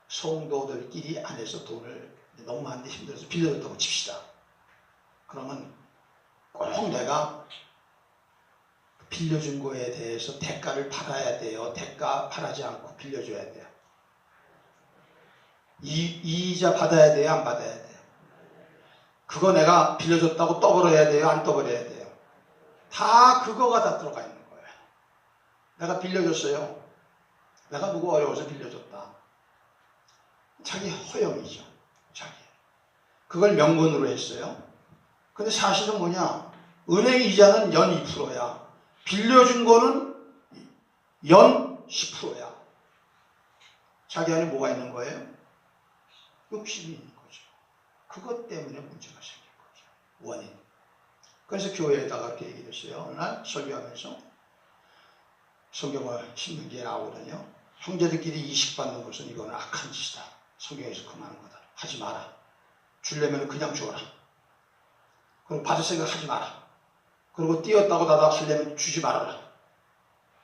성도들끼리 안에서 돈을 너무 많이 힘들어서 빌려줬다고 칩시다. 그러면 꼭 내가 빌려준 거에 대해서 대가를 받아야 돼요. 대가 바라지 않고 빌려줘야 돼요. 이자 받아야 돼요? 안 받아야 돼요? 그거 내가 빌려줬다고 떠벌어야 돼요? 안 떠벌어야 돼요? 다 그거가 다 들어가 있는 거예요. 내가 빌려줬어요. 내가 누구 어려워서 빌려줬다. 자기 허영이죠. 자기. 그걸 명분으로 했어요. 근데 사실은 뭐냐? 은행 이자는 연 2%야. 빌려준 거는 연 10%야. 자기 안에 뭐가 있는 거예요? 욕심이 있는 거죠. 그것 때문에 문제가 생긴 거죠. 원인. 그래서 교회에다가 이렇게 얘기를 했어요. 어느 날 설교하면서 성경을 신명기에 나오거든요. 형제들끼리 이식받는 것은 이거는 악한 짓이다. 성경에서 금하는 거다. 하지 마라. 주려면 그냥 주어라. 그리고 받을 생각 하지 마라. 그리고 띄었다고 나다 하려면 주지 말아라.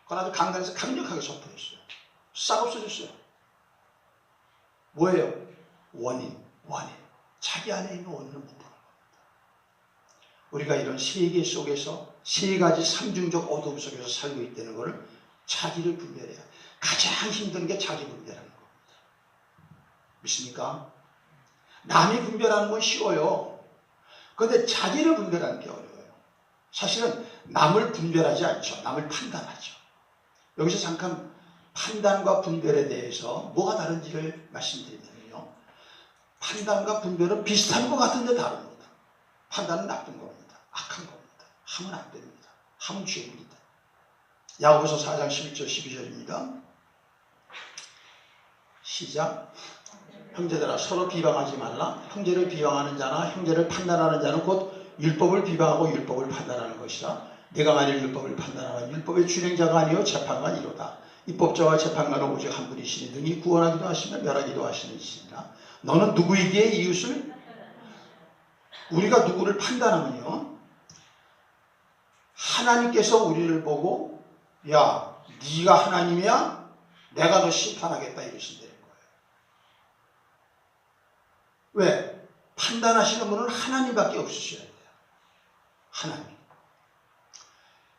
그건 아주 강단에서 강력하게 선포했어요. 싹 없어졌어요. 뭐예요? 원인. 자기 안에 있는 원인을 못 보는 겁니다. 우리가 이런 세계 속에서 세 가지 삼중적 어둠 속에서 살고 있다는 것을 자기를 분별해야 가장 힘든 게 자기 분별하는 겁니다. 믿습니까? 남이 분별하는 건 쉬워요. 그런데 자기를 분별하는 게 어려워요. 사실은 남을 분별하지 않죠. 남을 판단하죠. 여기서 잠깐 판단과 분별에 대해서 뭐가 다른지를 말씀드리면요. 판단과 분별은 비슷한 것 같은데 다릅니다. 판단은 나쁜 겁니다. 악한 겁니다. 하면 안 됩니다. 하면 죄입니다. 야고보서 4장 11절 12절입니다. 시작. 형제들아 서로 비방하지 말라. 형제를 비방하는 자나 형제를 판단하는 자는 곧 율법을 비방하고 율법을 판단하는 것이라. 내가 만일 율법을 판단하면 율법의 준행자가 아니요 재판관이로다. 입법자와 재판관은 오직 한 분이시니 능히 구원하기도 하시며 멸하기도 하시는 이시니라. 너는 누구이기에 이웃을 우리가 누구를 판단하면요 하나님께서 우리를 보고 야 네가 하나님이야? 내가 너 심판하겠다 이러신다는 거예요. 왜? 판단하시는 분은 하나님밖에 없으셔야 돼요. 하나님.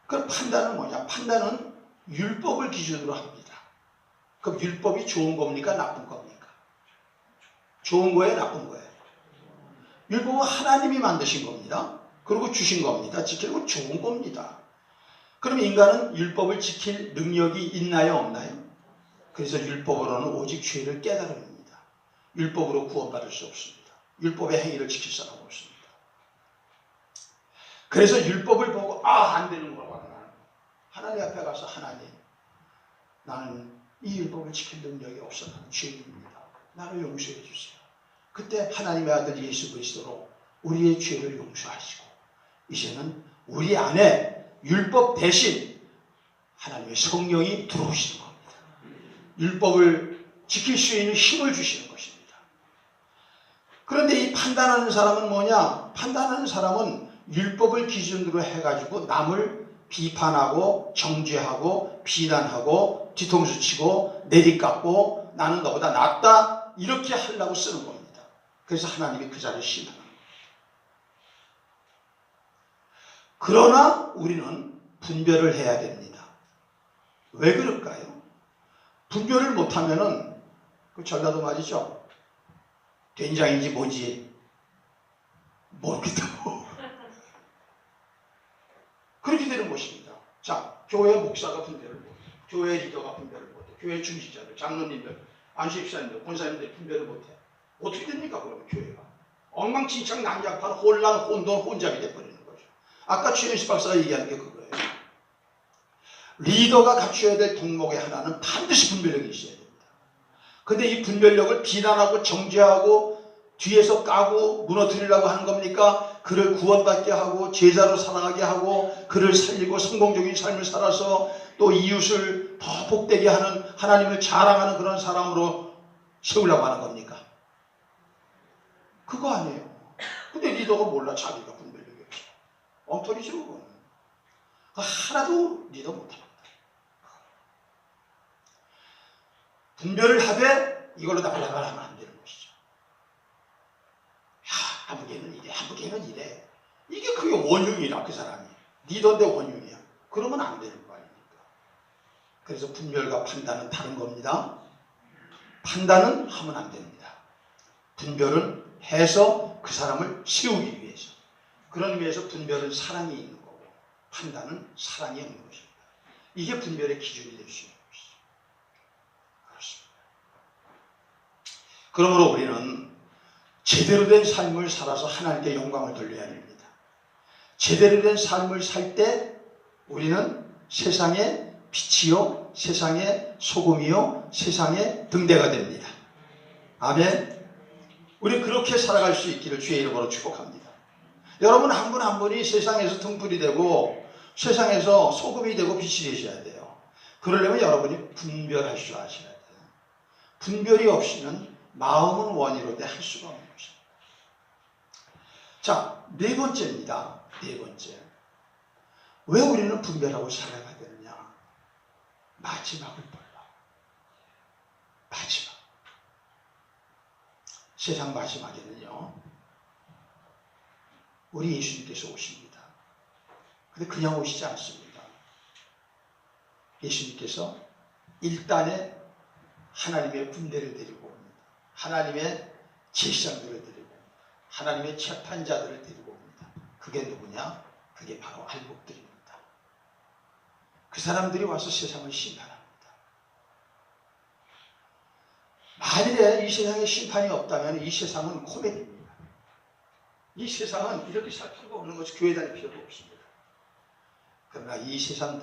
그럼 판단은 뭐냐? 판단은 율법을 기준으로 합니다. 그럼 율법이 좋은 겁니까? 나쁜 겁니까? 좋은 거예요? 나쁜 거예요? 율법은 하나님이 만드신 겁니다. 그리고 주신 겁니다. 지키는 건 좋은 겁니다. 그럼 인간은 율법을 지킬 능력이 있나요? 없나요? 그래서 율법으로는 오직 죄를 깨달음입니다. 율법으로 구원받을 수 없습니다. 율법의 행위를 지킬 사람은 없습니다. 그래서 율법을 보고 안 되는 거라고 하는 하나님 앞에 가서 하나님 나는 이 율법을 지킬 능력이 없어. 나는 죄인입니다. 나를 용서해 주세요. 그때 하나님의 아들 예수 그리스도로 우리의 죄를 용서하시고 이제는 우리 안에 율법 대신 하나님의 성령이 들어오시는 겁니다. 율법을 지킬 수 있는 힘을 주시는 것입니다. 그런데 이 판단하는 사람은 뭐냐? 판단하는 사람은 율법을 기준으로 해가지고 남을 비판하고 정죄하고 비난하고 뒤통수 치고 내리깎고 나는 너보다 낫다 이렇게 하려고 쓰는 겁니다. 그래서 하나님이 그 자를 심판합니다. 그러나 우리는 분별을 해야 됩니다. 왜 그럴까요? 분별을 못하면은 그 전라도 말이죠. 된장인지 뭔지 모르겠다고. 그렇게 되는 것입니다. 자, 교회 목사가 분별을 못해. 교회 리더가 분별을 못해. 교회 중시자들, 장로님들, 안수집사님들, 권사님들 분별을 못해. 어떻게 됩니까? 그러면 교회가. 엉망진창 난장판, 혼란, 혼돈, 혼잡이 돼버리는 거죠. 아까 최현식 박사가 얘기하는 게 그거예요. 리더가 갖춰야 될 덕목의 하나는 반드시 분별력이 있어야 됩니다. 근데 이 분별력을 비난하고 정죄하고 뒤에서 까고 무너뜨리려고 하는 겁니까? 그를 구원받게 하고 제자로 살아가게 하고 그를 살리고 성공적인 삶을 살아서 또 이웃을 더 복되게 하는 하나님을 자랑하는 그런 사람으로 세우려고 하는 겁니까? 그거 아니에요. 근데 리더가 몰라. 자기가 분별력이 없어. 엉터리죠 그거는. 하나도 리더 못합니다. 분별을 하되 이걸로 나가려고 하면 안 되는 것이죠. 야, 아무개는 이래, 아무개는 이래. 이게 그게 원흉이라 그 사람이. 리더인데 원흉이야. 그러면 안 되는 거 아닙니까? 그래서 분별과 판단은 다른 겁니다. 판단은 하면 안 됩니다. 분별은 해서 그 사람을 세우기 위해서. 그런 의미에서 분별은 사랑이 있는 거고 판단은 사랑이 없는 것입니다. 이게 분별의 기준이 될 수 있는 것이죠. 그렇습니다. 그러므로 우리는 제대로 된 삶을 살아서 하나님께 영광을 돌려야 합니다. 제대로 된 삶을 살 때 우리는 세상의 빛이요, 세상의 소금이요, 세상의 등대가 됩니다. 아멘. 우리 그렇게 살아갈 수 있기를 주의 이름으로 축복합니다. 여러분 한 분 한 분이 세상에서 등불이 되고 세상에서 소금이 되고 빛이 되셔야 돼요. 그러려면 여러분이 분별할 줄 아셔야 돼요. 분별이 없이는 마음은 원이로되 할 수가 없는 것입니다. 자, 네 번째입니다. 네 번째. 왜 우리는 분별하고 살아가야 되느냐? 마지막을 몰라. 마지막. 세상 마지막에는요, 우리 예수님께서 오십니다. 근데 그냥 오시지 않습니다. 예수님께서 일단에 하나님의 군대를 데리고 옵니다. 하나님의 제사장들을 데리고 옵니다. 하나님의 재판자들을 데리고 옵니다. 그게 누구냐? 그게 바로 알곡들입니다. 그 사람들이 와서 세상을 심판합니다. 만일에 이 세상에 심판이 없다면 이 세상은 코미디입니다. 이 세상은 이렇게 살 필요가 없는 것이 교회 다닐 필요도 없습니다. 그러나 이 세상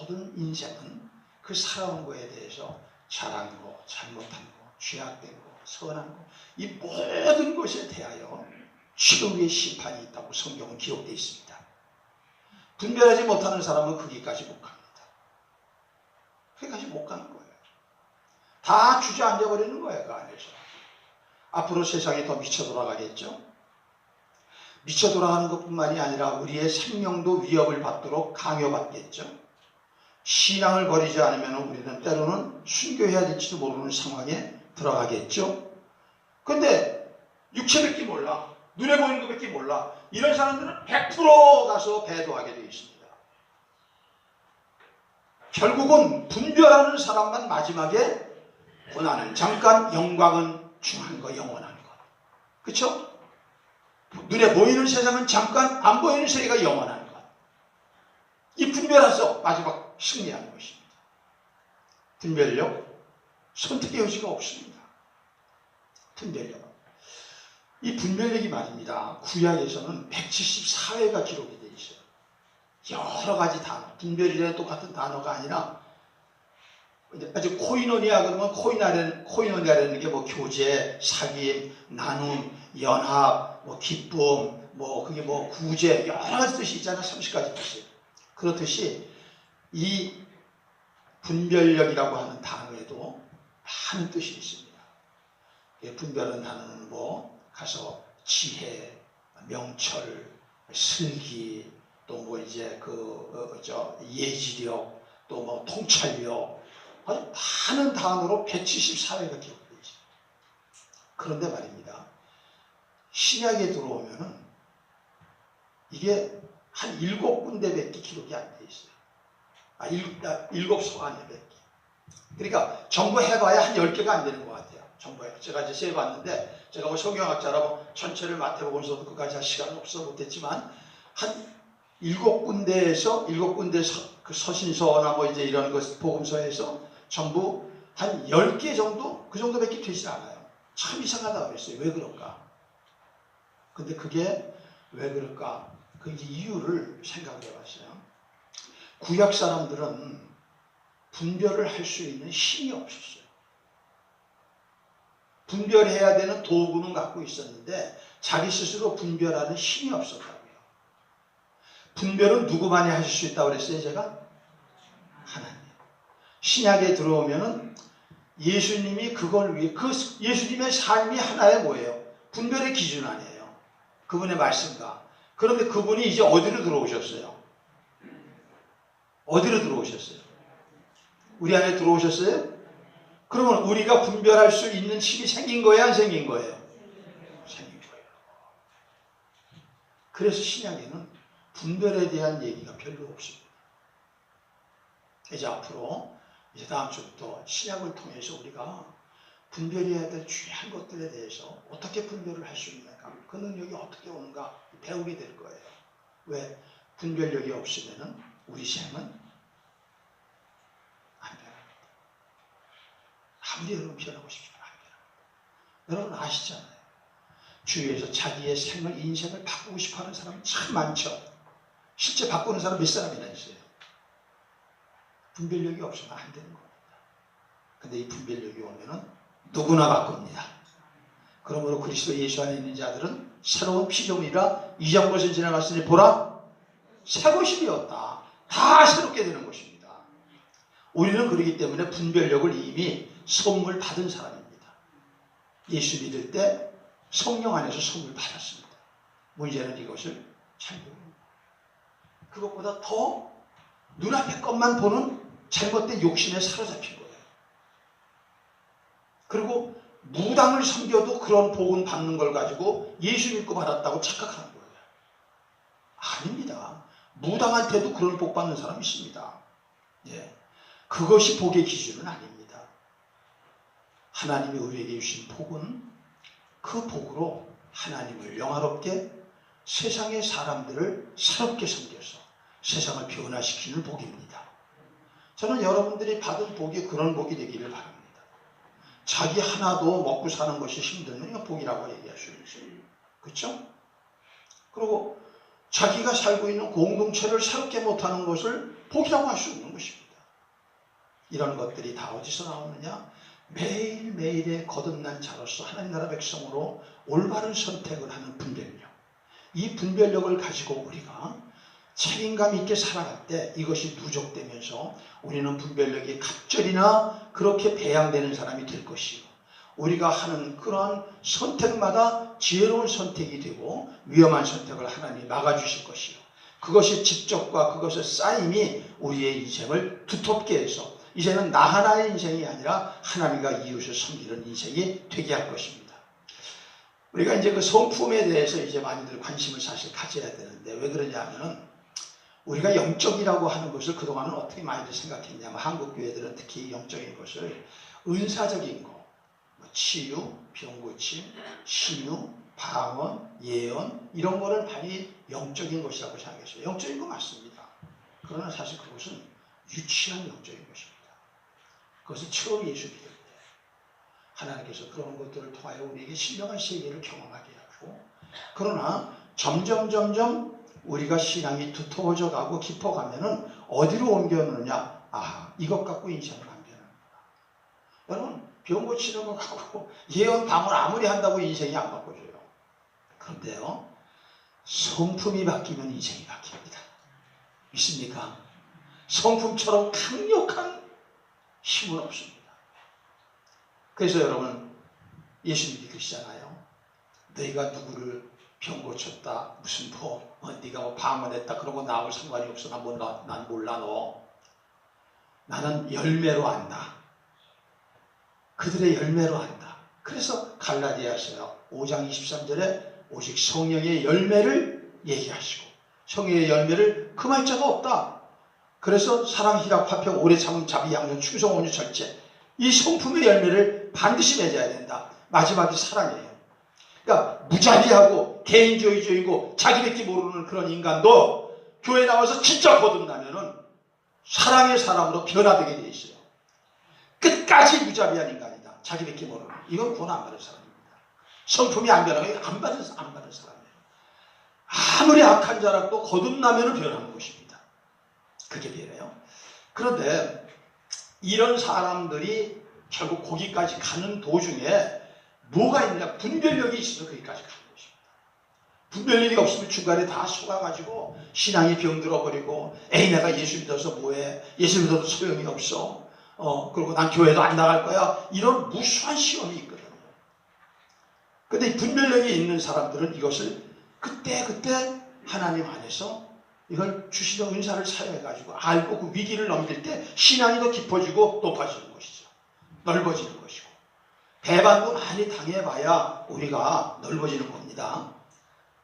모든 인생은 그 살아온 거에 대해서 잘한 거, 잘못한 거, 죄악된 거, 선한 거, 이 모든 것에 대하여 최후의 심판이 있다고 성경은 기록되어 있습니다. 분별하지 못하는 사람은 거기까지 못 갑니다. 거기까지 못 가는 거예요. 다 주저앉아 버리는 거예요. 그 안에서. 앞으로 세상이 더 미쳐 돌아가겠죠. 미쳐 돌아가는 것뿐만이 아니라 우리의 생명도 위협을 받도록 강요받겠죠. 신앙을 버리지 않으면 우리는 때로는 순교해야 될지도 모르는 상황에 들어가겠죠. 그런데 육체밖에 몰라. 눈에 보이는 것밖에 몰라. 이런 사람들은 100% 가서 배도하게 되어 있습니다. 결국은 분별하는 사람만 마지막에 고난은 잠깐, 영광은 중한 거, 영원한 것. 그렇죠? 눈에 보이는 세상은 잠깐, 안 보이는 세계가 영원한 것. 이 분별해서 마지막 승리하는 것입니다. 분별력, 선택의 여지가 없습니다. 분별력. 이 분별력이 말입니다. 구약에서는 174회가 기록이 되어 있어요. 여러 가지 단어, 분별이라는 똑같은 단어가 아니라 아주 코이노니아 그러면 코이노니아라는 게 뭐 교제, 사귐, 나눔, 연합, 뭐 기쁨, 뭐 그게 뭐 구제 여러 가지 뜻이 있잖아요. 30가지 뜻이. 그렇듯이 이 분별력이라고 하는 단어에도 많은 뜻이 있습니다. 분별은 단어는 뭐 가서 지혜, 명철, 슬기, 또 뭐 이제 예지력, 또 뭐 통찰력, 아주 많은 단어로 174회가 기록되어 있어요. 그런데 말입니다. 신약에 들어오면은 이게 한 7군데밖에 기록이 안 되어 있어요. 7 서간에밖에. 그러니까 전부 해봐야 한 10개가 안 되는 것 같아요. 전부 해. 제가 이제 세어봤는데, 제가 뭐 성경학자라고 전체를 마태복음서도 그까지 할 시간은 없어 못했지만, 한 7군데에서, 그 서신서나 뭐 이제 이런 것, 복음서에서 전부 한 10개 정도? 그 정도밖에 되지 않아요. 참 이상하다 그랬어요. 왜 그럴까? 근데 그게 왜 그럴까? 그 이유를 생각을 해봤어요. 구약 사람들은 분별을 할 수 있는 힘이 없었어요. 분별해야 되는 도구는 갖고 있었는데 자기 스스로 분별하는 힘이 없었다고요. 분별은 누구만이 하실 수 있다고 그랬어요, 제가? 하나님. 신약에 들어오면은 예수님이 그걸 위해, 그 예수님의 삶이 하나의 뭐예요? 분별의 기준 아니에요. 그분의 말씀과. 그런데 그분이 이제 어디로 들어오셨어요? 어디로 들어오셨어요? 우리 안에 들어오셨어요? 그러면 우리가 분별할 수 있는 힘이 생긴 거예요? 안 생긴 거예요? 생긴 거예요. 그래서 신약에는 분별에 대한 얘기가 별로 없습니다. 이제 앞으로 이제 다음 주부터 신약을 통해서 우리가 분별해야 될 중요한 것들에 대해서 어떻게 분별을 할 수 있는가, 그 능력이 어떻게 오는가 배우게 될 거예요. 왜? 분별력이 없으면 우리 삶은 아무리 여러분 변하고 싶지만 안 변합니다. 여러분 아시잖아요. 주위에서 자기의 인생을 바꾸고 싶어하는 사람이 참 많죠. 실제 바꾸는 사람 몇 사람이나 있어요. 분별력이 없으면 안 되는 겁니다. 근데 이 분별력이 오면은 누구나 바꿉니다. 그러므로 그리스도 예수 안에 있는 자들은 새로운 피조물이라 이전 것은 지나갔으니 보라 새 것이 되었다. 다 새롭게 되는 것입니다. 우리는 그렇기 때문에 분별력을 이미 선물 받은 사람입니다. 예수 믿을 때 성령 안에서 선물 받았습니다. 문제는 이것을 잘 모릅니다. 그것보다 더 눈앞의 것만 보는 잘못된 욕심에 사로잡힌 거예요. 그리고 무당을 섬겨도 그런 복은 받는 걸 가지고 예수 믿고 받았다고 착각하는 거예요. 아닙니다. 무당한테도 그런 복 받는 사람이 있습니다. 예. 그것이 복의 기준은 아닙니다. 하나님이 우리에게 주신 복은 그 복으로 하나님을 영화롭게 세상의 사람들을 새롭게 섬겨서 세상을 변화시키는 복입니다. 저는 여러분들이 받은 복이 그런 복이 되기를 바랍니다. 자기 하나도 먹고 사는 것이 힘들면 이거 복이라고 얘기할 수 있어요. 그렇죠? 그리고 자기가 살고 있는 공동체를 새롭게 못하는 것을 복이라고 할 수 없는 것입니다. 이런 것들이 다 어디서 나오느냐? 매일매일의 거듭난 자로서 하나님 나라 백성으로 올바른 선택을 하는 분별력. 이 분별력을 가지고 우리가 책임감 있게 살아갈 때 이것이 누적되면서 우리는 분별력이 갑절이나 그렇게 배양되는 사람이 될 것이요. 우리가 하는 그러한 선택마다 지혜로운 선택이 되고 위험한 선택을 하나님이 막아주실 것이요. 그것이 직접과 그것의 쌓임이 우리의 인생을 두텁게 해서 이제는 나 하나의 인생이 아니라 하나님과 이웃을 섬기는 인생이 되게 할 것입니다. 우리가 이제 그 성품에 대해서 이제 많이들 관심을 사실 가져야 되는데 왜 그러냐면은 우리가 영적이라고 하는 것을 그동안은 어떻게 많이들 생각했냐면 한국 교회들은 특히 영적인 것을 은사적인 거, 치유, 병고침, 신유, 방언, 예언 이런 거를 많이 영적인 것이라고 생각했어요. 영적인 거 맞습니다. 그러나 사실 그것은 유치한 영적인 것입니다. 그것은 처음 예수 믿을 때 하나님께서 그런 것들을 통하여 우리에게 신령한 세계를 경험하게 하고 그러나 점점 우리가 신앙이 두터워져 가고 깊어가면은 어디로 옮겨오느냐? 아, 이것 갖고 인생을 안 변합니다. 여러분 병 고치는 거 갖고 예언 방언 아무리 한다고 인생이 안 바꿔져요. 그런데요 성품이 바뀌면 인생이 바뀝니다. 믿습니까? 성품처럼 강력한 힘은 없습니다. 그래서 여러분 예수 믿으시잖아요. 너희가 누구를 병 고쳤다 무슨 네가 뭐 방언했다 그런 거 나하고 상관이 없어. 난 몰라 너. 나는 열매로 안다. 그들의 열매로 안다. 그래서 갈라디아서 5장 23절에 오직 성령의 열매를 얘기하시고 성령의 열매를 금할 자가 없다. 그래서 사랑, 희락, 화평, 오래 참음, 자비, 양선, 충성, 온유, 절제 이 성품의 열매를 반드시 맺어야 된다. 마지막이 사랑이에요. 그러니까 무자비하고 개인주의적이고 자기밖에 모르는 그런 인간도 교회 나와서 진짜 거듭나면은 사랑의 사람으로 변화되게 되어 있어요. 끝까지 무자비한 인간이다. 자기밖에 모르는. 이건 구원 안 받은 사람입니다. 성품이 안 변하면 안 받은 사람이에요. 아무리 악한 자라도 거듭나면 변하는 것입니다. 그게 변해요. 그런데 이런 사람들이 결국 거기까지 가는 도중에 뭐가 있느냐? 분별력이 있어서 거기까지 가는 것입니다. 분별력이 없으면 중간에 다 속아가지고 신앙이 병들어버리고 에이 내가 예수 믿어서 뭐해? 예수 믿어도 소용이 없어. 그리고 난 교회도 안 나갈 거야. 이런 무수한 시험이 있거든요. 근데 이 분별력이 있는 사람들은 이것을 그때 하나님 안에서 이걸 주시는 은사를 사용해가지고 알고 그 위기를 넘길 때 신앙이 더 깊어지고 높아지는 것이죠. 넓어지는 것이고 배반도 많이 당해봐야 우리가 넓어지는 겁니다.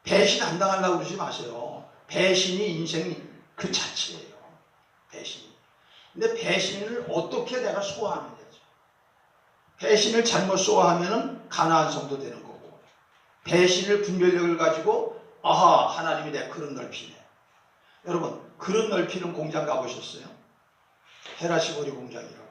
배신 안 당하려고 그러지 마세요. 배신이 인생 그 자체예요. 배신이. 근데 배신을 어떻게 내가 소화하느냐죠. 배신을 잘못 소화하면은 가나안 성도 되는 거고 배신을 분별력을 가지고 아하 하나님이 내 그릇 넓히네. 여러분 그릇 넓히는 공장 가보셨어요? 헤라시고리 공장이라고.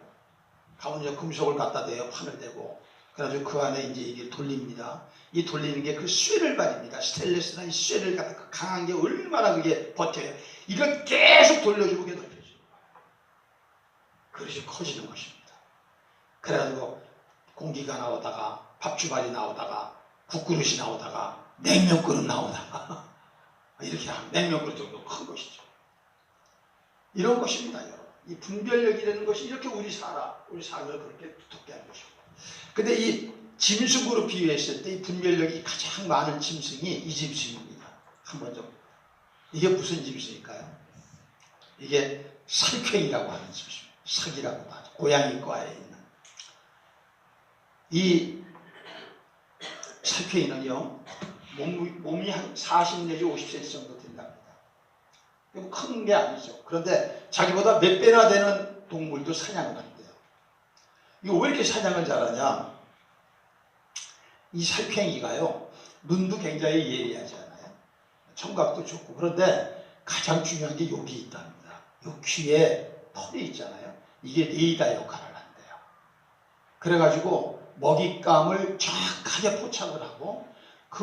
가운데 금속을 갖다 대요. 판을 대고. 그래가지고 그 안에 이제 이게 돌립니다. 이 돌리는 게 그 쇠를 말입니다. 스테인리스나 이 쇠를 갖다 그 강한 게 얼마나 그게 버텨요. 이걸 계속 돌려주고 그게 넓혀져요. 그릇이 커지는 것입니다. 그래가지고 공기가 나오다가 밥주발이 나오다가 국그릇이 나오다가 냉면그릇 나오다가 이렇게 하면 냉면그릇 정도 큰 것이죠. 이런 것입니다, 여러분. 이 분별력이라는 것이 이렇게 우리 삶을 그렇게 두텁게 하는 것입니다. 근데 이 짐승으로 비유했을 때 이 분별력이 가장 많은 짐승이 이 짐승입니다. 한번 좀. 이게 무슨 짐승일까요? 이게 살쾡이라고 하는 짐승입니다. 사기라고 하죠. 고양이과에 있는. 이 살쾡이는요, 몸이 한 40 내지 50cm 정도 된답니다. 큰 게 아니죠. 그런데 자기보다 몇 배나 되는 동물도 사냥을 한대요. 이거 왜 이렇게 사냥을 잘하냐? 이 살쾡이가요, 눈도 굉장히 예리하잖아요. 청각도 좋고. 그런데 가장 중요한 게 여기 있답니다. 요 귀에 털이 있잖아요. 이게 레이더 역할을 한대요. 그래가지고 먹잇감을 정확하게 포착을 하고 그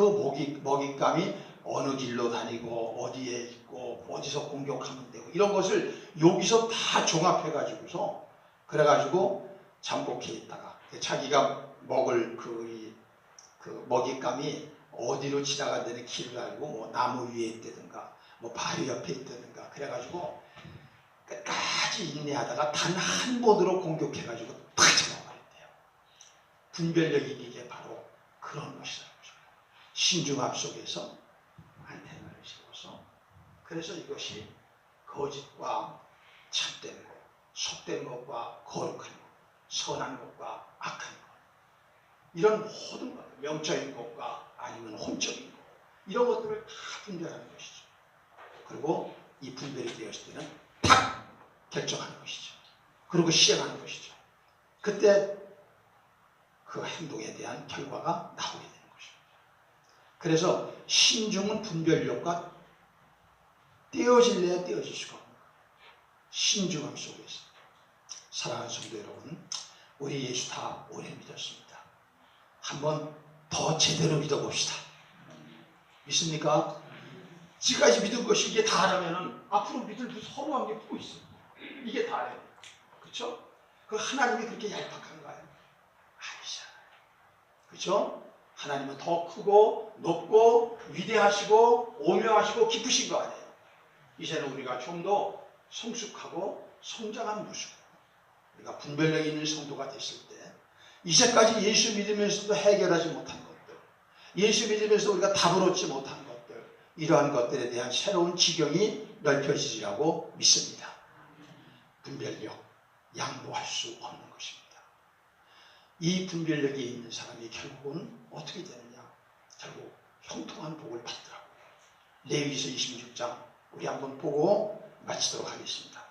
먹잇감이 어느 길로 다니고 어디에 있고 어디서 공격하면 되고 이런 것을 여기서 다 종합해가지고서 그래가지고 잠복해 있다가 자기가 먹을 그 먹잇감이 어디로 지나간다는 길을 알고 뭐 나무 위에 있다든가 뭐 바위 옆에 있다든가 그래가지고 끝까지 인내하다가 단 한 번으로 공격해가지고 탁 잡아버린대요. 분별력이 이게 바로 그런 것이라는 거죠. 신중함 속에서 안테나를 세워서 그래서 이것이 거짓과 참된 것, 속된 것과 거룩한 것, 선한 것과 악한 것 이런 모든 것, 명적인 것과 아니면 혼적인 것 이런 것들을 다 분별하는 것이죠. 그리고 이 분별이 되었을 때는 탁 결정하는 것이죠. 그리고 시행하는 것이죠. 그때 그 행동에 대한 결과가 나오게 되는 것입니다. 그래서 신중은 분별력과 떼어질래야 떼어질 수가 없는 거예요. 신중함 속에서. 사랑하는 성도 여러분, 우리 예수 다 오래 믿었습니다. 한번 더 제대로 믿어봅시다. 믿습니까? 지금까지 믿은 것이 이게 다라면은 앞으로 믿을 서로한 게 또 있어요. 이게 다예요. 그렇죠? 그 하나님이 그렇게 얄팍한가요? 아니잖아요. 그렇죠? 하나님은 더 크고 높고 위대하시고 오묘하시고 깊으신 거 아니에요. 이제는 우리가 좀 더 성숙하고 성장한 모습, 우리가 분별력 있는 성도가 됐을 때 이제까지 예수 믿으면서도 해결하지 못한 것들, 예수 믿으면서 우리가 답을 얻지 못한 것들, 이러한 것들에 대한 새로운 지경이 넓혀지리라고 믿습니다. 분별력, 양보할 수 없는 것입니다. 이 분별력이 있는 사람이 결국은 어떻게 되느냐? 결국 형통한 복을 받더라고요. 레위기서 26장 우리 한번 보고 마치도록 하겠습니다.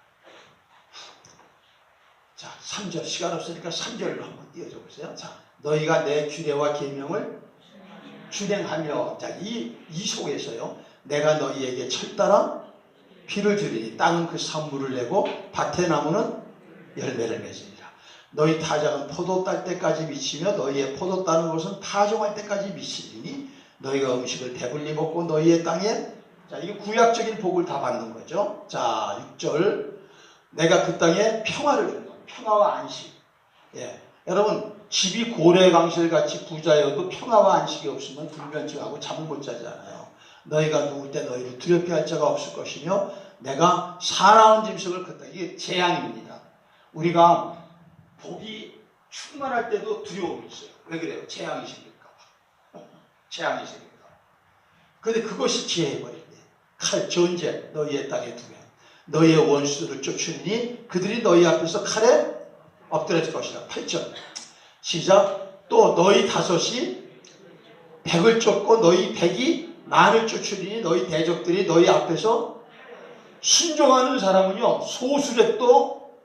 자, 3절 시간 없으니까 3절로 한번 띄워줘 보세요. 자, 너희가 내 규례와 계명을 준행하며, 자, 이 속에서요, 내가 너희에게 철따라 비를 주리니 땅은 그 산물을 내고 밭의 나무는 열매를 맺으리라. 너희 타작은 포도 딸 때까지 미치며 너희의 포도 따는 것은 타종할 때까지 미치리니 너희가 음식을 배불리 먹고 너희의 땅에, 자, 이게 구약적인 복을 다 받는 거죠. 자, 6절 내가 그 땅에 평화를 준다. 평화와 안식. 예, 여러분 집이 고래강실같이 부자여도 평화와 안식이 없으면 불면증하고 잠을 못 자잖아요. 너희가 누울 때 너희를 두렵게 할 자가 없을 것이며 내가 사나운 짐승을 걷다. 이게 재앙입니다. 우리가 복이 충만할 때도 두려움이 있어요. 왜 그래요? 재앙이 생길까 봐. 재앙이 생길까 봐. 그런데 그것이 지혜해버린대. 칼, 전쟁 너희의 땅에 두면 너희의 원수들을 쫓으니 그들이 너희 앞에서 칼에 엎드려질 것이다. 8절 시작. 또 너희 다섯이 백을 쫓고 너희 백이 만을 쫓으니 너희 대적들이 너희 앞에서 순종하는 사람은요 소수력도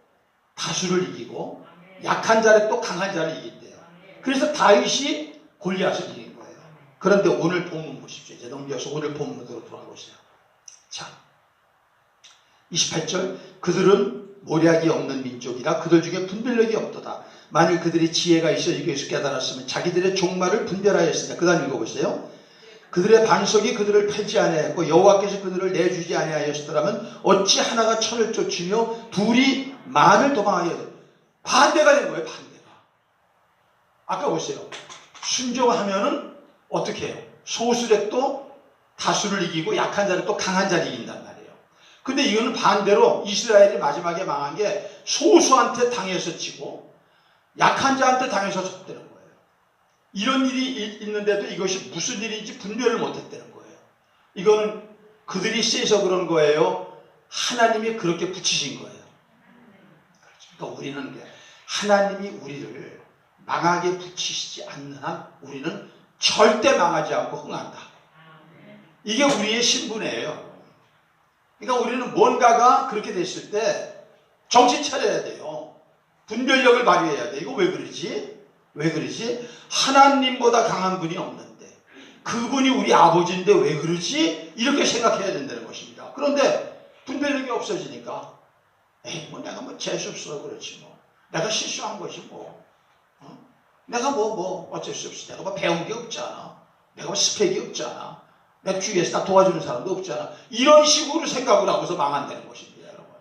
다수를 이기고 약한 자력도 강한 자를 이긴대요. 그래서 다윗이 골리앗을 이긴 거예요. 그런데 오늘 본문 보십시오. 이제 넘겨서 오늘 본문으로 돌아보세요. 자, 28절 그들은 모략이 없는 민족이라 그들 중에 분별력이 없도다. 만일 그들이 지혜가 있어 이것을 깨달았으면 자기들의 종말을 분별하였으리라. 그 다음 읽어보세요. 그들의 반석이 그들을 패지 아니하였고 여호와께서 그들을 내주지 아니하였더라면 어찌 하나가 천을 쫓으며 둘이 만을 도망하여. 반대가 된 거예요. 반대가. 아까 보세요. 순종하면은 어떻게 해요? 소수력도 다수를 이기고 약한 자를 또 강한 자를 이긴단 말이에요. 근데 이거는 반대로 이스라엘이 마지막에 망한 게 소수한테 당해서 지고 약한 자한테 당해서 졌다는 거예요. 이런 일이 있는데도 이것이 무슨 일인지 분별을 못했다는 거예요. 이거는 그들이 세서 그런 거예요. 하나님이 그렇게 붙이신 거예요. 그러니까 우리는 하나님이 우리를 망하게 붙이시지 않는 한 우리는 절대 망하지 않고 흥한다. 이게 우리의 신분이에요. 그러니까 우리는 뭔가가 그렇게 됐을 때 정신 차려야 돼요. 분별력을 발휘해야 돼. 이거 왜 그러지? 왜 그러지? 하나님보다 강한 분이 없는데 그분이 우리 아버지인데 왜 그러지? 이렇게 생각해야 된다는 것입니다. 그런데 분별력이 없어지니까 에이 뭐 내가 뭐 재수 없어 그렇지 뭐 내가 실수한 것이 뭐 내가 뭐 어쩔 수 없이 내가 뭐 배운 게 없잖아. 내가 뭐 스펙이 없잖아. 내 주위에서 나 도와주는 사람도 없잖아. 이런 식으로 생각을 하고서 망한다는 것입니다, 여러분.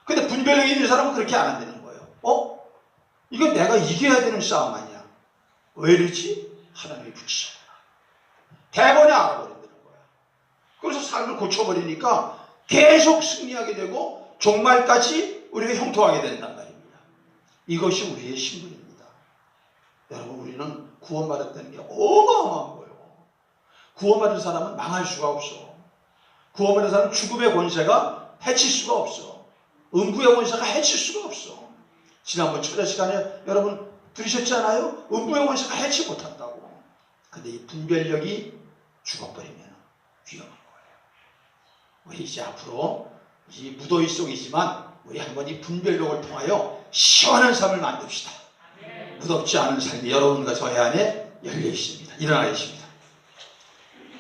근데 분별력이 있는 사람은 그렇게 안 한다는 거예요. 이거 내가 이겨야 되는 싸움 아니야. 왜 이러지? 하나님이 붙이셨구나. 대번에 알아버린다는 거야. 그래서 삶을 고쳐버리니까 계속 승리하게 되고 종말까지 우리가 형통하게 된단 말입니다. 이것이 우리의 신분입니다. 여러분, 우리는 구원받았다는 게 어마어마한 거예요. 구원받은 사람은 망할 수가 없어. 구원받은 사람은 죽음의 권세가 해칠 수가 없어. 음부의 권세가 해칠 수가 없어. 지난번 초대 시간에 여러분 들으셨잖아요? 음부의 권세가 해치 못한다고. 근데 이 분별력이 죽어버리면 위험한 거예요. 우리 이제 앞으로 이 무더위 속이지만 우리 한번 이 분별력을 통하여 시원한 삶을 만듭시다. 무덥지 않은 삶이 여러분과 저희 안에 열려 있습니다. 일어나 있습니다.